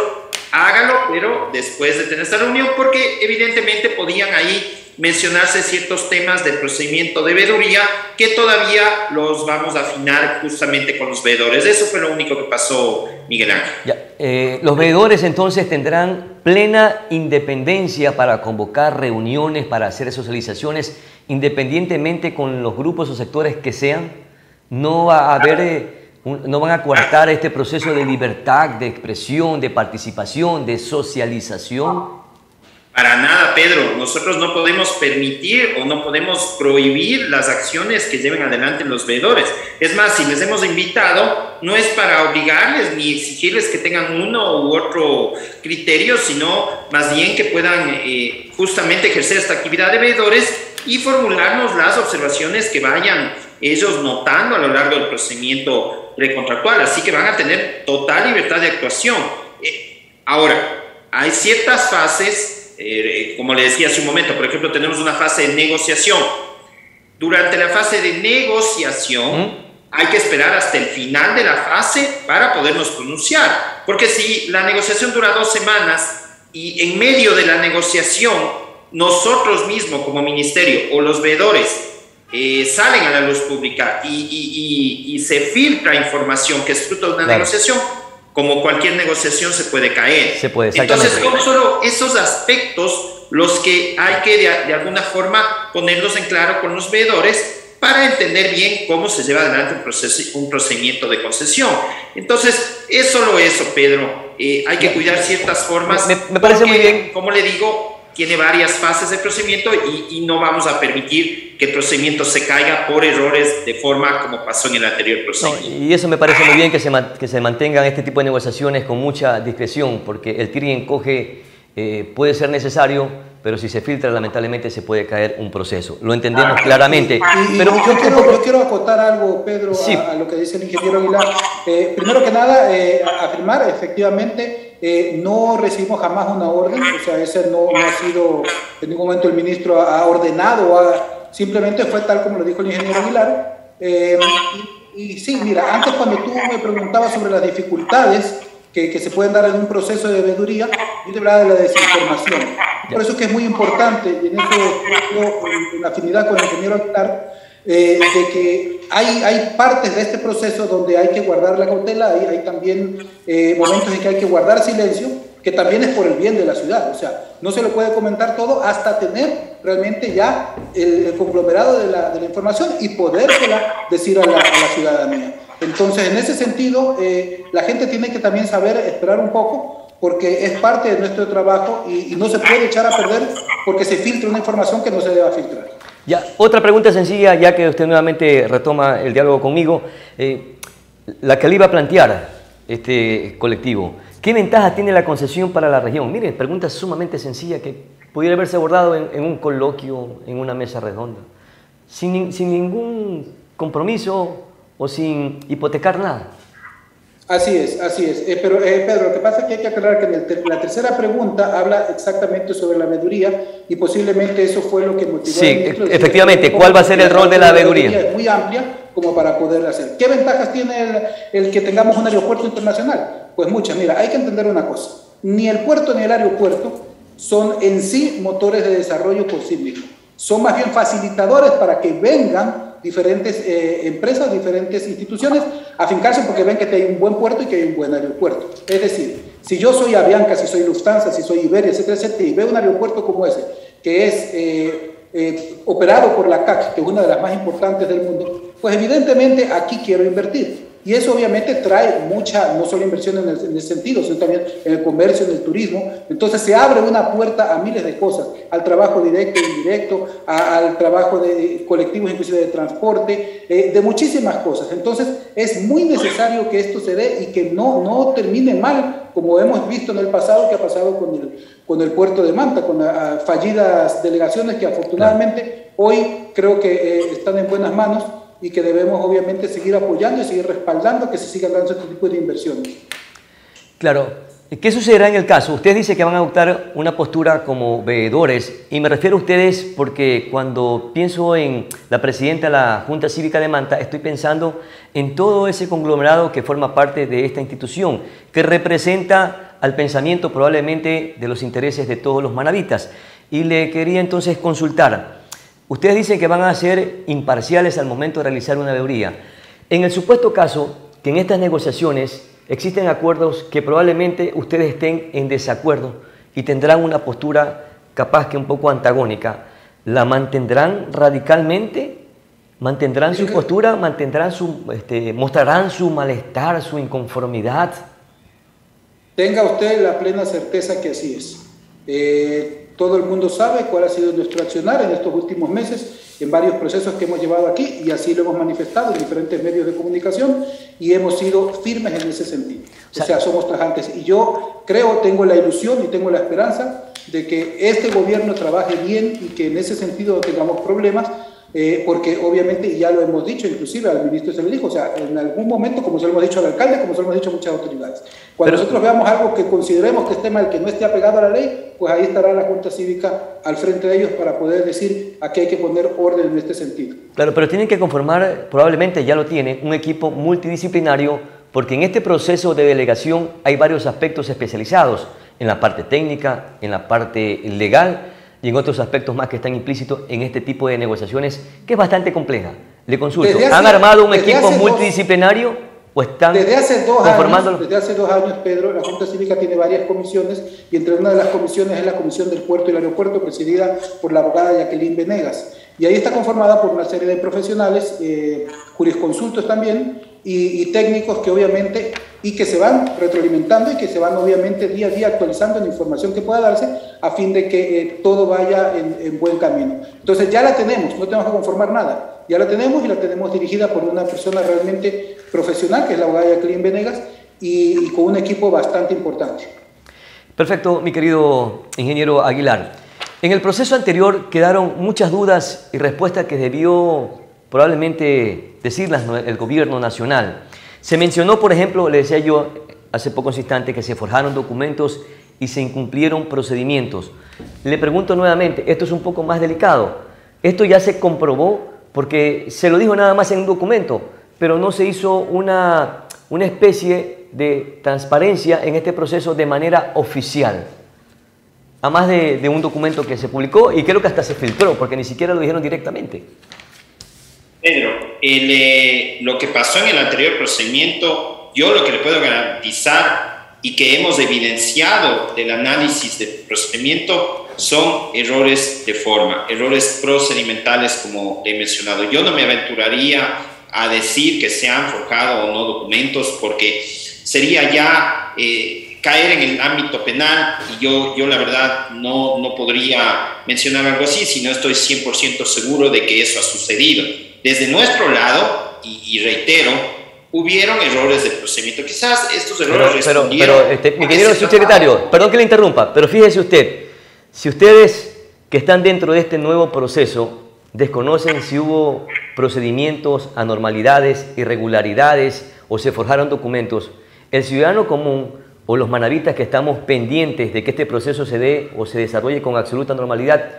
hágalo, pero después de tener esta reunión, porque evidentemente podían ahí mencionarse ciertos temas del procedimiento de veeduría que todavía los vamos a afinar justamente con los veedores. Eso fue lo único que pasó, Miguel Ángel. Ya, los veedores entonces tendrán plena independencia para convocar reuniones, para hacer socializaciones, independientemente con los grupos o sectores que sean. No va a haber... no van a coartar este proceso de libertad, de expresión, de participación, de socialización. Para nada, Pedro. Nosotros no podemos permitir o no podemos prohibir las acciones que lleven adelante los veedores. Es más, si les hemos invitado, no es para obligarles ni exigirles que tengan uno u otro criterio, sino más bien que puedan justamente ejercer esta actividad de veedores y formularnos las observaciones que vayan ellos notando a lo largo del procedimiento precontractual. Así que van a tener total libertad de actuación. Ahora, hay ciertas fases, como le decía hace un momento, por ejemplo, tenemos una fase de negociación. Durante la fase de negociación hay que esperar hasta el final de la fase para podernos pronunciar, porque si la negociación dura 2 semanas y en medio de la negociación nosotros mismos como ministerio o los veedores salen a la luz pública y se filtra información que es fruto de una negociación, como cualquier negociación se puede caer. Se puede, exactamente. Entonces son solo esos aspectos los que hay que de alguna forma ponerlos en claro con los veedores para entender bien cómo se lleva adelante un procedimiento de concesión. Entonces es solo eso, Pedro. Hay que cuidar ciertas formas. Me parece muy bien. Como le digo, tiene varias fases de procedimiento y no vamos a permitir que el procedimiento se caiga por errores de forma como pasó en el anterior procedimiento. No, y eso me parece muy bien, que se mantengan este tipo de negociaciones con mucha discreción, porque el tira y encoge puede ser necesario, pero si se filtra, lamentablemente se puede caer un proceso. Lo entendemos claramente. Pero yo quiero acotar algo, Pedro, sí, a lo que dice el ingeniero Aguilar. Primero que nada, afirmar, efectivamente, no recibimos jamás una orden, o sea, ese no ha sido, en ningún momento el ministro ha ordenado, simplemente fue tal como lo dijo el ingeniero Aguilar. Y sí, mira, antes cuando tú me preguntabas sobre las dificultades que se pueden dar en un proceso de veeduría, yo te hablaba de la desinformación. Por eso es que es muy importante, y en eso en afinidad con el ingeniero Aguilar, de que hay partes de este proceso donde hay que guardar la cautela, hay también momentos en que hay que guardar silencio, que también es por el bien de la ciudad. O sea, no se lo puede comentar todo hasta tener realmente ya el conglomerado de la información y podérsela decir a la ciudadanía. Entonces, en ese sentido, la gente tiene que también saber esperar un poco, porque es parte de nuestro trabajo y no se puede echar a perder porque se filtra una información que no se deba filtrar. Ya, otra pregunta sencilla, ya que usted nuevamente retoma el diálogo conmigo, la que le iba a plantear este colectivo. ¿Qué ventaja tiene la concesión para la región? Mire, pregunta sumamente sencilla que pudiera haberse abordado en un coloquio, en una mesa redonda, sin ningún compromiso o sin hipotecar nada. Así es. Pero Pedro, lo que pasa es que hay que aclarar que la tercera pregunta habla exactamente sobre la veeduría y posiblemente eso fue lo que motivó. Sí, efectivamente. ¿Cuál va a ser el rol de la veeduría? Es muy amplia como para poder hacer. ¿Qué ventajas tiene el que tengamos un aeropuerto internacional? Pues muchas. Mira, hay que entender una cosa. Ni el puerto ni el aeropuerto son en sí motores de desarrollo por sí mismos. Son más bien facilitadores para que vengan diferentes empresas, diferentes instituciones a fincarse porque ven que hay un buen puerto y que hay un buen aeropuerto. Es decir, si yo soy Avianca, si soy Lufthansa, si soy Iberia, etcétera, etcétera, y veo un aeropuerto como ese, que es operado por la CAC, que es una de las más importantes del mundo, pues evidentemente aquí quiero invertir. Y eso obviamente trae mucha, no solo inversión en ese sentido, sino también en el comercio, en el turismo. Entonces se abre una puerta a miles de cosas, al trabajo directo e indirecto, al trabajo de colectivos, inclusive de transporte, de muchísimas cosas. Entonces es muy necesario que esto se dé y que no termine mal, como hemos visto en el pasado, que ha pasado con el puerto de Manta, con fallidas delegaciones que afortunadamente hoy creo que están en buenas manos, y que debemos obviamente seguir apoyando y seguir respaldando que se sigan dando este tipo de inversiones. Claro. ¿Qué sucederá en el caso? Ustedes dicen que van a adoptar una postura como veedores, y me refiero a ustedes porque cuando pienso en la presidenta de la Junta Cívica de Manta, estoy pensando en todo ese conglomerado que forma parte de esta institución, que representa al pensamiento probablemente de los intereses de todos los manavitas. Y le quería entonces consultar, ustedes dicen que van a ser imparciales al momento de realizar una veeduría. En el supuesto caso que en estas negociaciones existen acuerdos que probablemente ustedes estén en desacuerdo y tendrán una postura capaz que un poco antagónica, ¿la mantendrán radicalmente? ¿Mantendrán su postura? ¿Mostrarán su malestar, su inconformidad? Tenga usted la plena certeza que así es. Todo el mundo sabe cuál ha sido nuestro accionar en estos últimos meses, en varios procesos que hemos llevado aquí, y así lo hemos manifestado en diferentes medios de comunicación, y hemos sido firmes en ese sentido. O sea, somos tajantes. Y yo creo, tengo la ilusión y tengo la esperanza de que este gobierno trabaje bien y que en ese sentido no tengamos problemas, porque obviamente, y ya lo hemos dicho, inclusive al ministro se le dijo, o sea, en algún momento, como se lo hemos dicho al alcalde, como se lo hemos dicho a muchas autoridades, cuando nosotros veamos algo que consideremos que esté mal, que no esté apegado a la ley, pues ahí estará la Junta Cívica al frente de ellos para poder decir aquí hay que poner orden en este sentido. Claro, pero tienen que conformar, probablemente ya lo tienen, un equipo multidisciplinario, porque en este proceso de delegación hay varios aspectos especializados, en la parte técnica, en la parte legal, y en otros aspectos más que están implícitos en este tipo de negociaciones, que es bastante compleja. Le consulto, ¿han armado un equipo multidisciplinario o están conformándolo? Desde hace 2 años, Pedro, la Junta Cívica tiene varias comisiones, y entre una de las comisiones es la Comisión del Puerto y el Aeropuerto, presidida por la abogada Jacqueline Venegas. Y ahí está conformada por una serie de profesionales, jurisconsultos también, y técnicos que obviamente, y que se van retroalimentando y que se van obviamente día a día actualizando en la información que pueda darse a fin de que todo vaya en buen camino. Entonces ya la tenemos, no tenemos que conformar nada, ya la tenemos, y la tenemos dirigida por una persona realmente profesional, que es la abogada Jacqueline Venegas, y con un equipo bastante importante. Perfecto, mi querido ingeniero Aguilar. En el proceso anterior quedaron muchas dudas y respuestas que debió probablemente decirlas el gobierno nacional. Se mencionó, por ejemplo, le decía yo hace pocos instantes, que se forjaron documentos y se incumplieron procedimientos. Le pregunto nuevamente, esto es un poco más delicado. Esto ya se comprobó porque se lo dijo nada más en un documento, pero no se hizo una especie de transparencia en este proceso de manera oficial. A más de un documento que se publicó, y creo que hasta se filtró, porque ni siquiera lo dijeron directamente. Pedro, lo que pasó en el anterior procedimiento, yo lo que le puedo garantizar y que hemos evidenciado del análisis del procedimiento son errores de forma, errores procedimentales, como he mencionado. Yo no me aventuraría a decir que se han forjado o no documentos, porque sería ya caer en el ámbito penal, y yo la verdad no podría mencionar algo así si no estoy 100% seguro de que eso ha sucedido. Desde nuestro lado, y reitero, hubieron errores de procedimiento. Quizás estos errores respondieron... mi querido subsecretario, perdón que le interrumpa, pero fíjese usted, si ustedes que están dentro de este nuevo proceso desconocen si hubo procedimientos, anormalidades, irregularidades o se forjaron documentos, el ciudadano común o los manavitas que estamos pendientes de que este proceso se dé o se desarrolle con absoluta normalidad,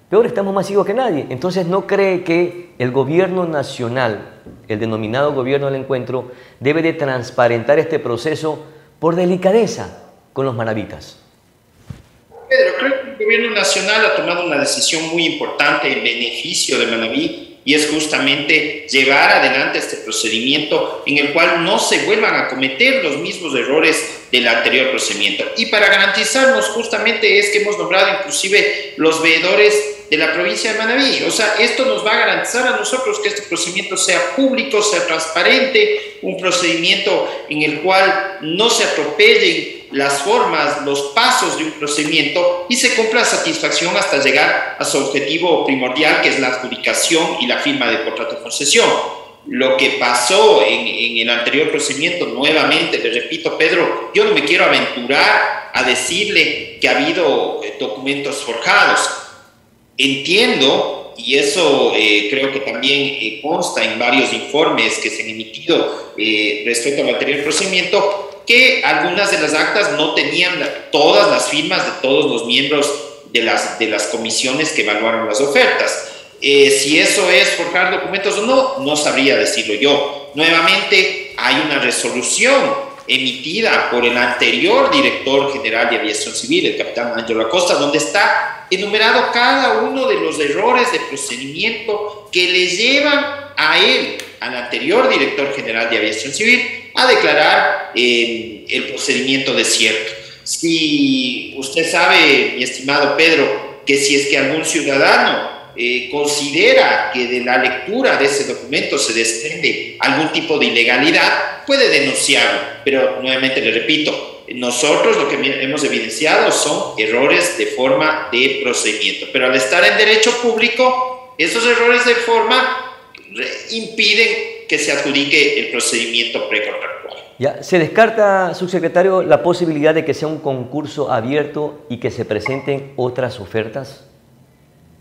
peor, estamos más ciegos que nadie. Entonces, ¿no cree que el gobierno nacional, el denominado gobierno del encuentro, debe de transparentar este proceso por delicadeza con los manavitas? Pedro, creo que el gobierno nacional ha tomado una decisión muy importante en beneficio de Manaví, y es justamente llevar adelante este procedimiento en el cual no se vuelvan a cometer los mismos errores del anterior procedimiento. Y para garantizarnos justamente es que hemos nombrado inclusive los veedores de la provincia de Manaví. O sea, esto nos va a garantizar a nosotros que este procedimiento sea público, sea transparente, un procedimiento en el cual no se atropellen las formas, los pasos de un procedimiento, y se cumpla a satisfacción hasta llegar a su objetivo primordial, que es la adjudicación y la firma de contrato de concesión. Lo que pasó en el anterior procedimiento, nuevamente, le repito, Pedro, yo no me quiero aventurar a decirle que ha habido documentos forjados. Entiendo, y eso creo que también consta en varios informes que se han emitido respecto al anterior procedimiento, que algunas de las actas no tenían todas las firmas de todos los miembros de las comisiones que evaluaron las ofertas. Si eso es forjar documentos o no, no sabría decirlo yo. Nuevamente, hay una resolución emitida por el anterior director general de Aviación Civil, el capitán Ángelo Acosta, donde está enumerado cada uno de los errores de procedimiento que le llevan a él, al anterior director general de Aviación Civil, a declarar el procedimiento desierto. Si usted sabe, mi estimado Pedro, que si es que algún ciudadano considera que de la lectura de ese documento se desprende algún tipo de ilegalidad, puede denunciarlo. Pero nuevamente le repito, nosotros lo que hemos evidenciado son errores de forma de procedimiento. Pero al estar en derecho público, esos errores de forma impiden que se adjudique el procedimiento precontractual. Ya, ¿se descarta, subsecretario, la posibilidad de que sea un concurso abierto y que se presenten otras ofertas?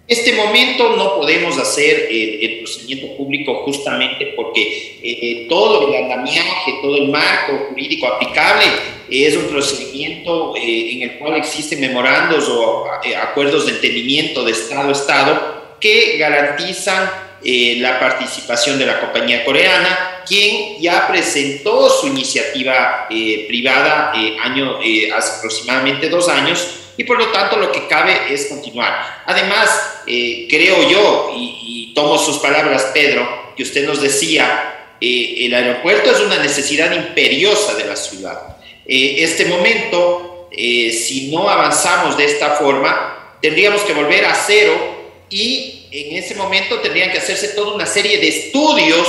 En este momento no podemos hacer el procedimiento público justamente porque todo el andamiaje, todo el marco jurídico aplicable es un procedimiento en el cual existen memorandos o acuerdos de entendimiento de Estado a Estado que garantizan la participación de la compañía coreana, quien ya presentó su iniciativa privada hace aproximadamente 2 años, y por lo tanto lo que cabe es continuar. Además, creo yo, y tomo sus palabras, Pedro, que usted nos decía, el aeropuerto es una necesidad imperiosa de la ciudad. Este momento, si no avanzamos de esta forma, tendríamos que volver a cero, y en ese momento tendrían que hacerse toda una serie de estudios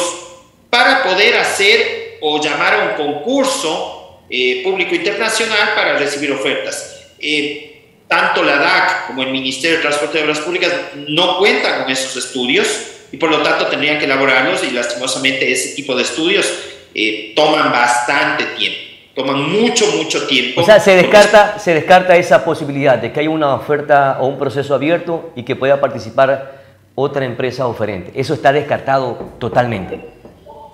para poder hacer o llamar a un concurso público internacional para recibir ofertas. Tanto la DAC como el Ministerio de Transporte y Obras Públicas no cuentan con esos estudios y por lo tanto tendrían que elaborarlos, y lastimosamente ese tipo de estudios toman bastante tiempo, toman mucho tiempo. O sea, se descarta esa posibilidad de que haya una oferta o un proceso abierto y que pueda participar otra empresa oferente. Eso está descartado totalmente.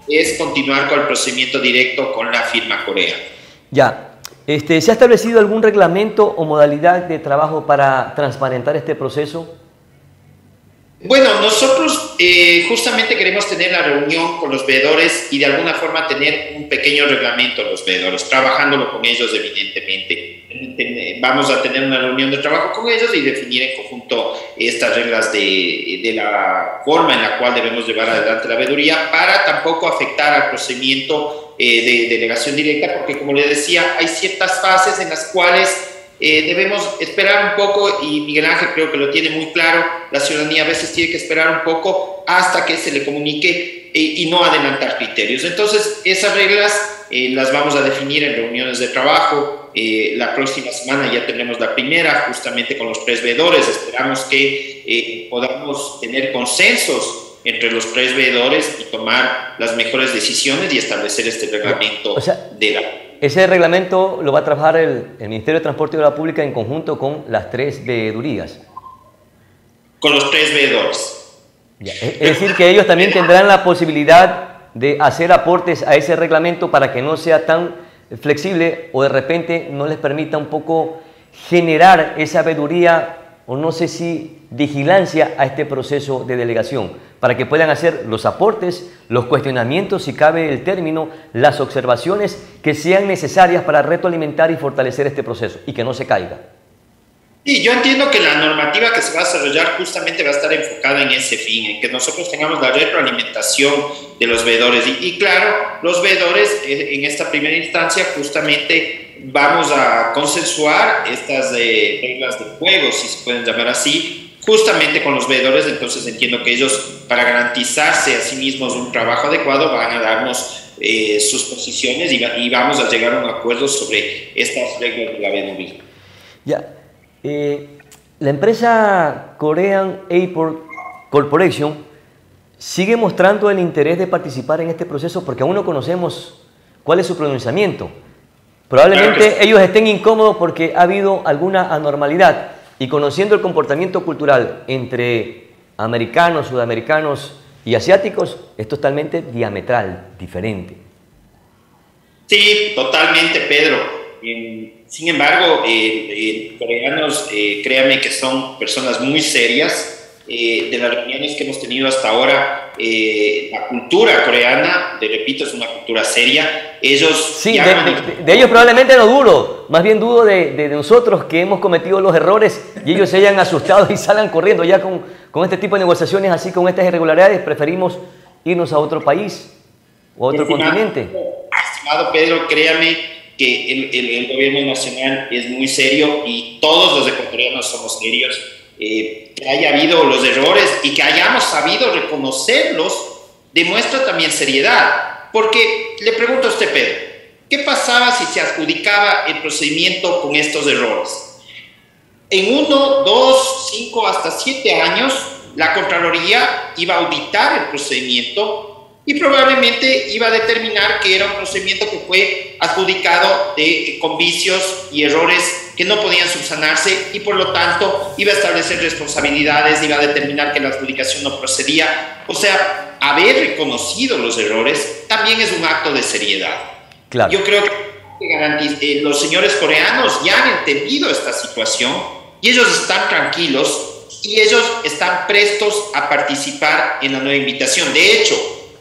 Es continuar con el procedimiento directo con la firma coreana. Ya. ¿Se ha establecido algún reglamento o modalidad de trabajo para transparentar este proceso? Bueno, nosotros justamente queremos tener la reunión con los veedores y de alguna forma tener un pequeño reglamento de los veedores, trabajándolo con ellos evidentemente. Vamos a tener una reunión de trabajo con ellos y definir en conjunto estas reglas de la forma en la cual debemos llevar adelante la veeduría para tampoco afectar al procedimiento de delegación directa, porque como le decía, hay ciertas fases en las cuales debemos esperar un poco, y Miguel Ángel creo que lo tiene muy claro, la ciudadanía a veces tiene que esperar un poco hasta que se le comunique y no adelantar criterios. Entonces, esas reglas las vamos a definir en reuniones de trabajo. La próxima semana ya tenemos la primera, justamente con los 3 veedores. Esperamos que podamos tener consensos entre los 3 veedores y tomar las mejores decisiones y establecer este reglamento. O sea, ese reglamento lo va a trabajar el Ministerio de Transporte y Obras Públicas en conjunto con las 3 veedurías. Con los 3 veedores. Ya, es decir, que ellos también tendrán la posibilidad de hacer aportes a ese reglamento para que no sea tan flexible o de repente no les permita un poco generar esa veeduría o no sé si vigilancia a este proceso de delegación, para que puedan hacer los aportes, los cuestionamientos, si cabe el término, las observaciones que sean necesarias para retroalimentar y fortalecer este proceso y que no se caiga. Sí, yo entiendo que la normativa que se va a desarrollar justamente va a estar enfocada en ese fin, en que nosotros tengamos la retroalimentación de los veedores. Y claro, los veedores en esta primera instancia justamente vamos a consensuar estas reglas del juego, si se pueden llamar así, justamente con los veedores. Entonces entiendo que ellos, para garantizarse a sí mismos un trabajo adecuado, van a darnos sus posiciones y vamos a llegar a un acuerdo sobre estas reglas de la veeduría. Ya. La empresa Korean Airport Corporation sigue mostrando el interés de participar en este proceso porque aún no conocemos cuál es su pronunciamiento. Probablemente ellos estén incómodos porque ha habido alguna anormalidad y conociendo el comportamiento cultural entre americanos, sudamericanos y asiáticos es totalmente diametral, diferente. Sí, totalmente, Pedro. Sin embargo, coreanos, créanme que son personas muy serias. De las reuniones que hemos tenido hasta ahora, la cultura coreana, te repito, es una cultura seria. Ellos sí, de ellos probablemente no dudo, más bien dudo de nosotros que hemos cometido los errores y ellos se hayan asustado y salgan corriendo. Ya con este tipo de negociaciones, así con estas irregularidades, preferimos irnos a otro país o a otro continente. Estimado Pedro, créame que el gobierno nacional es muy serio y todos los ecuatorianos somos serios. Que haya habido los errores y que hayamos sabido reconocerlos demuestra también seriedad. Porque le pregunto a usted, Pedro, ¿qué pasaba si se adjudicaba el procedimiento con estos errores? En 1, 2, 5, hasta 7 años, la Contraloría iba a auditar el procedimiento y probablemente iba a determinar que era un procedimiento que fue adjudicado con vicios y errores que no podían subsanarse y por lo tanto iba a establecer responsabilidades, iba a determinar que la adjudicación no procedía. O sea, haber reconocido los errores también es un acto de seriedad. Claro. Yo creo que los señores coreanos ya han entendido esta situación y ellos están tranquilos y ellos están prestos a participar en la nueva invitación. De hecho,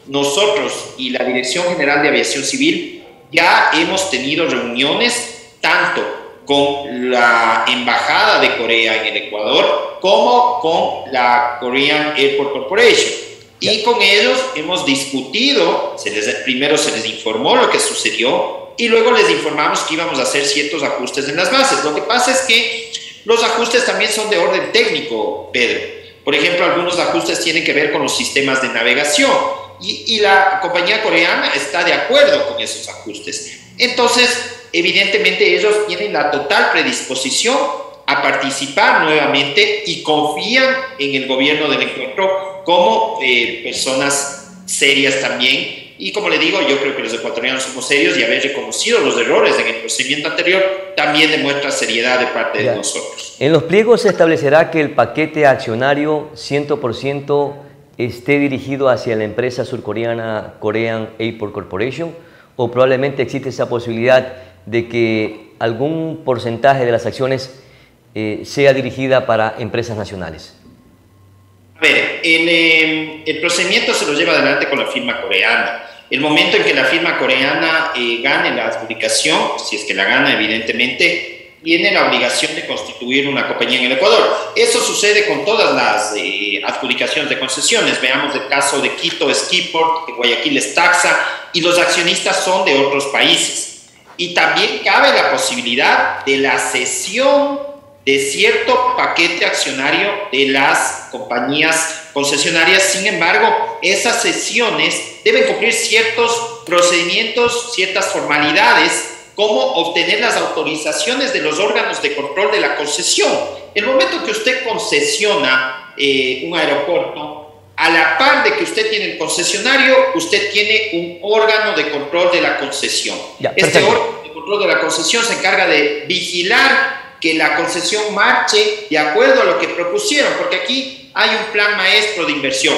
nosotros y la Dirección General de Aviación Civil ya hemos tenido reuniones tanto con la Embajada de Corea en el Ecuador como con la Korean Airport Corporation. Y con ellos hemos discutido, primero se les informó lo que sucedió y luego les informamos que íbamos a hacer ciertos ajustes en las bases. Lo que pasa es que los ajustes también son de orden técnico, Pedro. Por ejemplo, algunos ajustes tienen que ver con los sistemas de navegación. Y la compañía coreana está de acuerdo con esos ajustes. Entonces, evidentemente, ellos tienen la total predisposición a participar nuevamente y confían en el gobierno del encuentro como personas serias también. Y como le digo, yo creo que los ecuatorianos somos serios y haber reconocido los errores en el procedimiento anterior también demuestra seriedad de parte de nosotros. En los pliegos se establecerá que el paquete accionario 100% esté dirigido hacia la empresa surcoreana Korean Airport Corporation, o probablemente existe esa posibilidad de que algún porcentaje de las acciones sea dirigida para empresas nacionales. A ver, el procedimiento se lo lleva adelante con la firma coreana. El momento en que la firma coreana gane la adjudicación, si es que la gana evidentemente, tiene la obligación de constituir una compañía en el Ecuador. Eso sucede con todas las adjudicaciones de concesiones. Veamos el caso de Quito, Skiport, de Guayaquil es Taxa, y los accionistas son de otros países. Y también cabe la posibilidad de la cesión de cierto paquete accionario de las compañías concesionarias. Sin embargo, esas cesiones deben cumplir ciertos procedimientos, ciertas formalidades, como obtener las autorizaciones de los órganos de control de la concesión. El momento que usted concesiona un aeropuerto, a la par de que usted tiene el concesionario, usted tiene un órgano de control de la concesión. Este órgano de control de la concesión se encarga de vigilar que la concesión marche de acuerdo a lo que propusieron, porque aquí hay un plan maestro de inversión.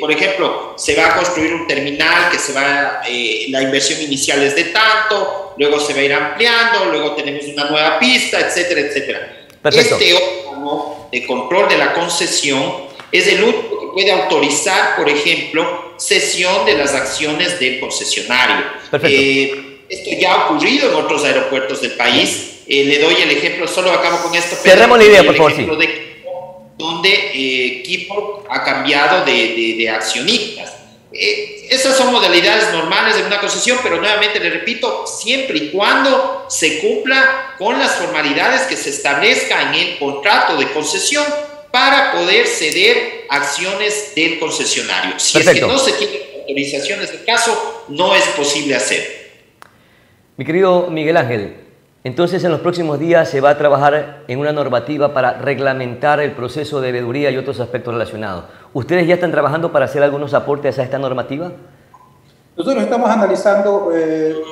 Por ejemplo, se va a construir un terminal que la inversión inicial es de tanto, luego se va a ir ampliando, luego tenemos una nueva pista, etcétera, etcétera. Perfecto. Este órgano de control de la concesión es el único que puede autorizar, por ejemplo, cesión de las acciones del concesionario. Perfecto. Esto ya ha ocurrido en otros aeropuertos del país. Le doy el ejemplo, solo acabo con esto. Cerremos la idea, por favor, sí. Donde Kipor ha cambiado de accionistas. Esas son modalidades normales de una concesión, pero nuevamente le repito, siempre y cuando se cumpla con las formalidades que se establezca en el contrato de concesión para poder ceder acciones del concesionario. Si Perfecto. Es que no se tiene autorización en este caso, no es posible hacer. Mi querido Miguel Ángel, entonces en los próximos días se va a trabajar en una normativa para reglamentar el proceso de veeduría y otros aspectos relacionados. ¿Ustedes ya están trabajando para hacer algunos aportes a esta normativa? Nosotros estamos analizando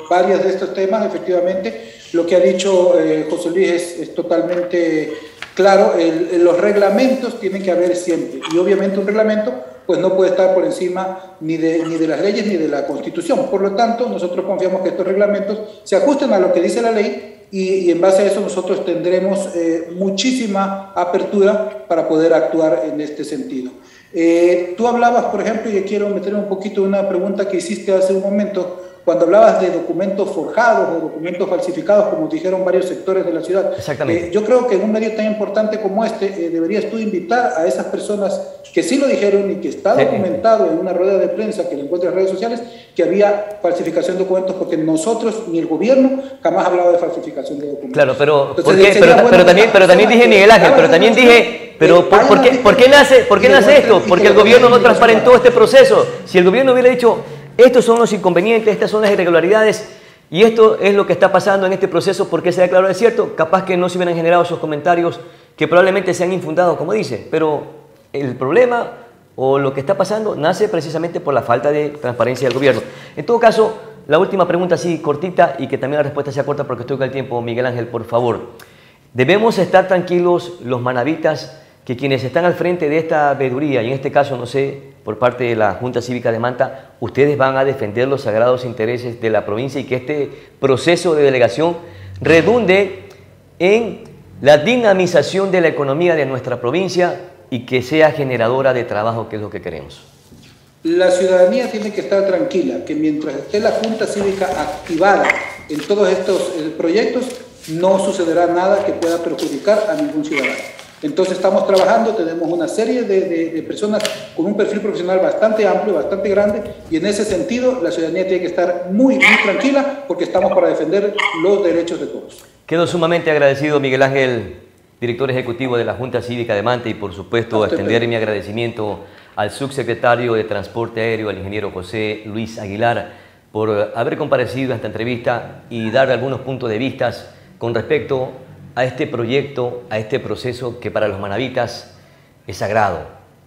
varios de estos temas, efectivamente. Lo que ha dicho José Luis es totalmente claro. Los reglamentos tienen que haber siempre, y obviamente un reglamento pues no puede estar por encima ni de las leyes ni de la Constitución. Por lo tanto, nosotros confiamos que estos reglamentos se ajusten a lo que dice la ley y en base a eso nosotros tendremos muchísima apertura para poder actuar en este sentido. Tú hablabas, por ejemplo, y quiero meter un poquito una pregunta que hiciste hace un momento, cuando hablabas de documentos forjados o documentos falsificados, como dijeron varios sectores de la ciudad. Exactamente. Yo creo que en un medio tan importante como este, deberías tú invitar a esas personas que sí lo dijeron y que está documentado en una rueda de prensa que lo encuentras en redes sociales, que había falsificación de documentos, porque nosotros, ni el gobierno, jamás ha hablado de falsificación de documentos. Claro, pero, entonces, pero también dije, Miguel Ángel, pero también dije, pero ¿por qué nace esto? Porque el gobierno no transparentó este proceso. Si el gobierno hubiera dicho, estos son los inconvenientes, estas son las irregularidades y esto es lo que está pasando en este proceso, ¿por qué se declaró desierto? Capaz que no se hubieran generado esos comentarios que probablemente se han infundado, como dice, pero el problema o lo que está pasando nace precisamente por la falta de transparencia del gobierno. En todo caso, la última pregunta así cortita y que también la respuesta sea corta porque estoy con el tiempo, Miguel Ángel, por favor. ¿Debemos estar tranquilos los manavitas que quienes están al frente de esta veeduría, y en este caso, no sé, por parte de la Junta Cívica de Manta, ustedes van a defender los sagrados intereses de la provincia y que este proceso de delegación redunde en la dinamización de la economía de nuestra provincia y que sea generadora de trabajo, que es lo que queremos? La ciudadanía tiene que estar tranquila, que mientras esté la Junta Cívica activada en todos estos proyectos, no sucederá nada que pueda perjudicar a ningún ciudadano. Entonces estamos trabajando, tenemos una serie de personas con un perfil profesional bastante amplio, bastante grande, y en ese sentido la ciudadanía tiene que estar muy tranquila porque estamos para defender los derechos de todos. Quedo sumamente agradecido, Miguel Ángel, director ejecutivo de la Junta Cívica de Manta, y por supuesto extender mi agradecimiento al subsecretario de Transporte Aéreo, al ingeniero José Luis Aguilar, por haber comparecido a esta entrevista y dar algunos puntos de vista con respecto a este proyecto, a este proceso que para los manavitas es sagrado,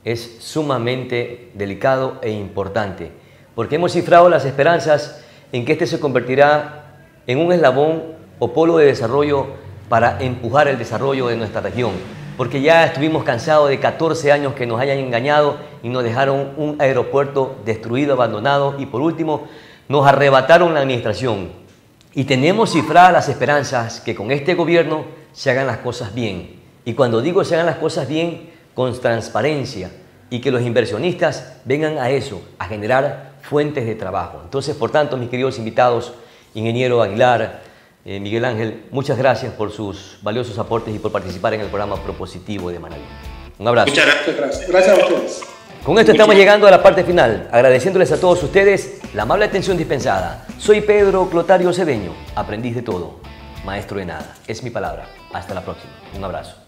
es sumamente delicado e importante, porque hemos cifrado las esperanzas en que este se convertirá en un eslabón o polo de desarrollo para empujar el desarrollo de nuestra región, porque ya estuvimos cansados de 14 años que nos hayan engañado y nos dejaron un aeropuerto destruido, abandonado, y por último nos arrebataron la administración. Y tenemos cifradas las esperanzas que con este gobierno se hagan las cosas bien. Y cuando digo se hagan las cosas bien, con transparencia, y que los inversionistas vengan a eso, a generar fuentes de trabajo. Entonces, por tanto, mis queridos invitados, ingeniero Aguilar, Miguel Ángel, muchas gracias por sus valiosos aportes y por participar en el programa propositivo de Manaví. Un abrazo. Muchas gracias. Gracias a ustedes. Con esto estamos llegando a la parte final, agradeciéndoles a todos ustedes la amable atención dispensada. Soy Pedro Clotario Cedeño, aprendiz de todo, maestro de nada. Es mi palabra. Hasta la próxima. Un abrazo.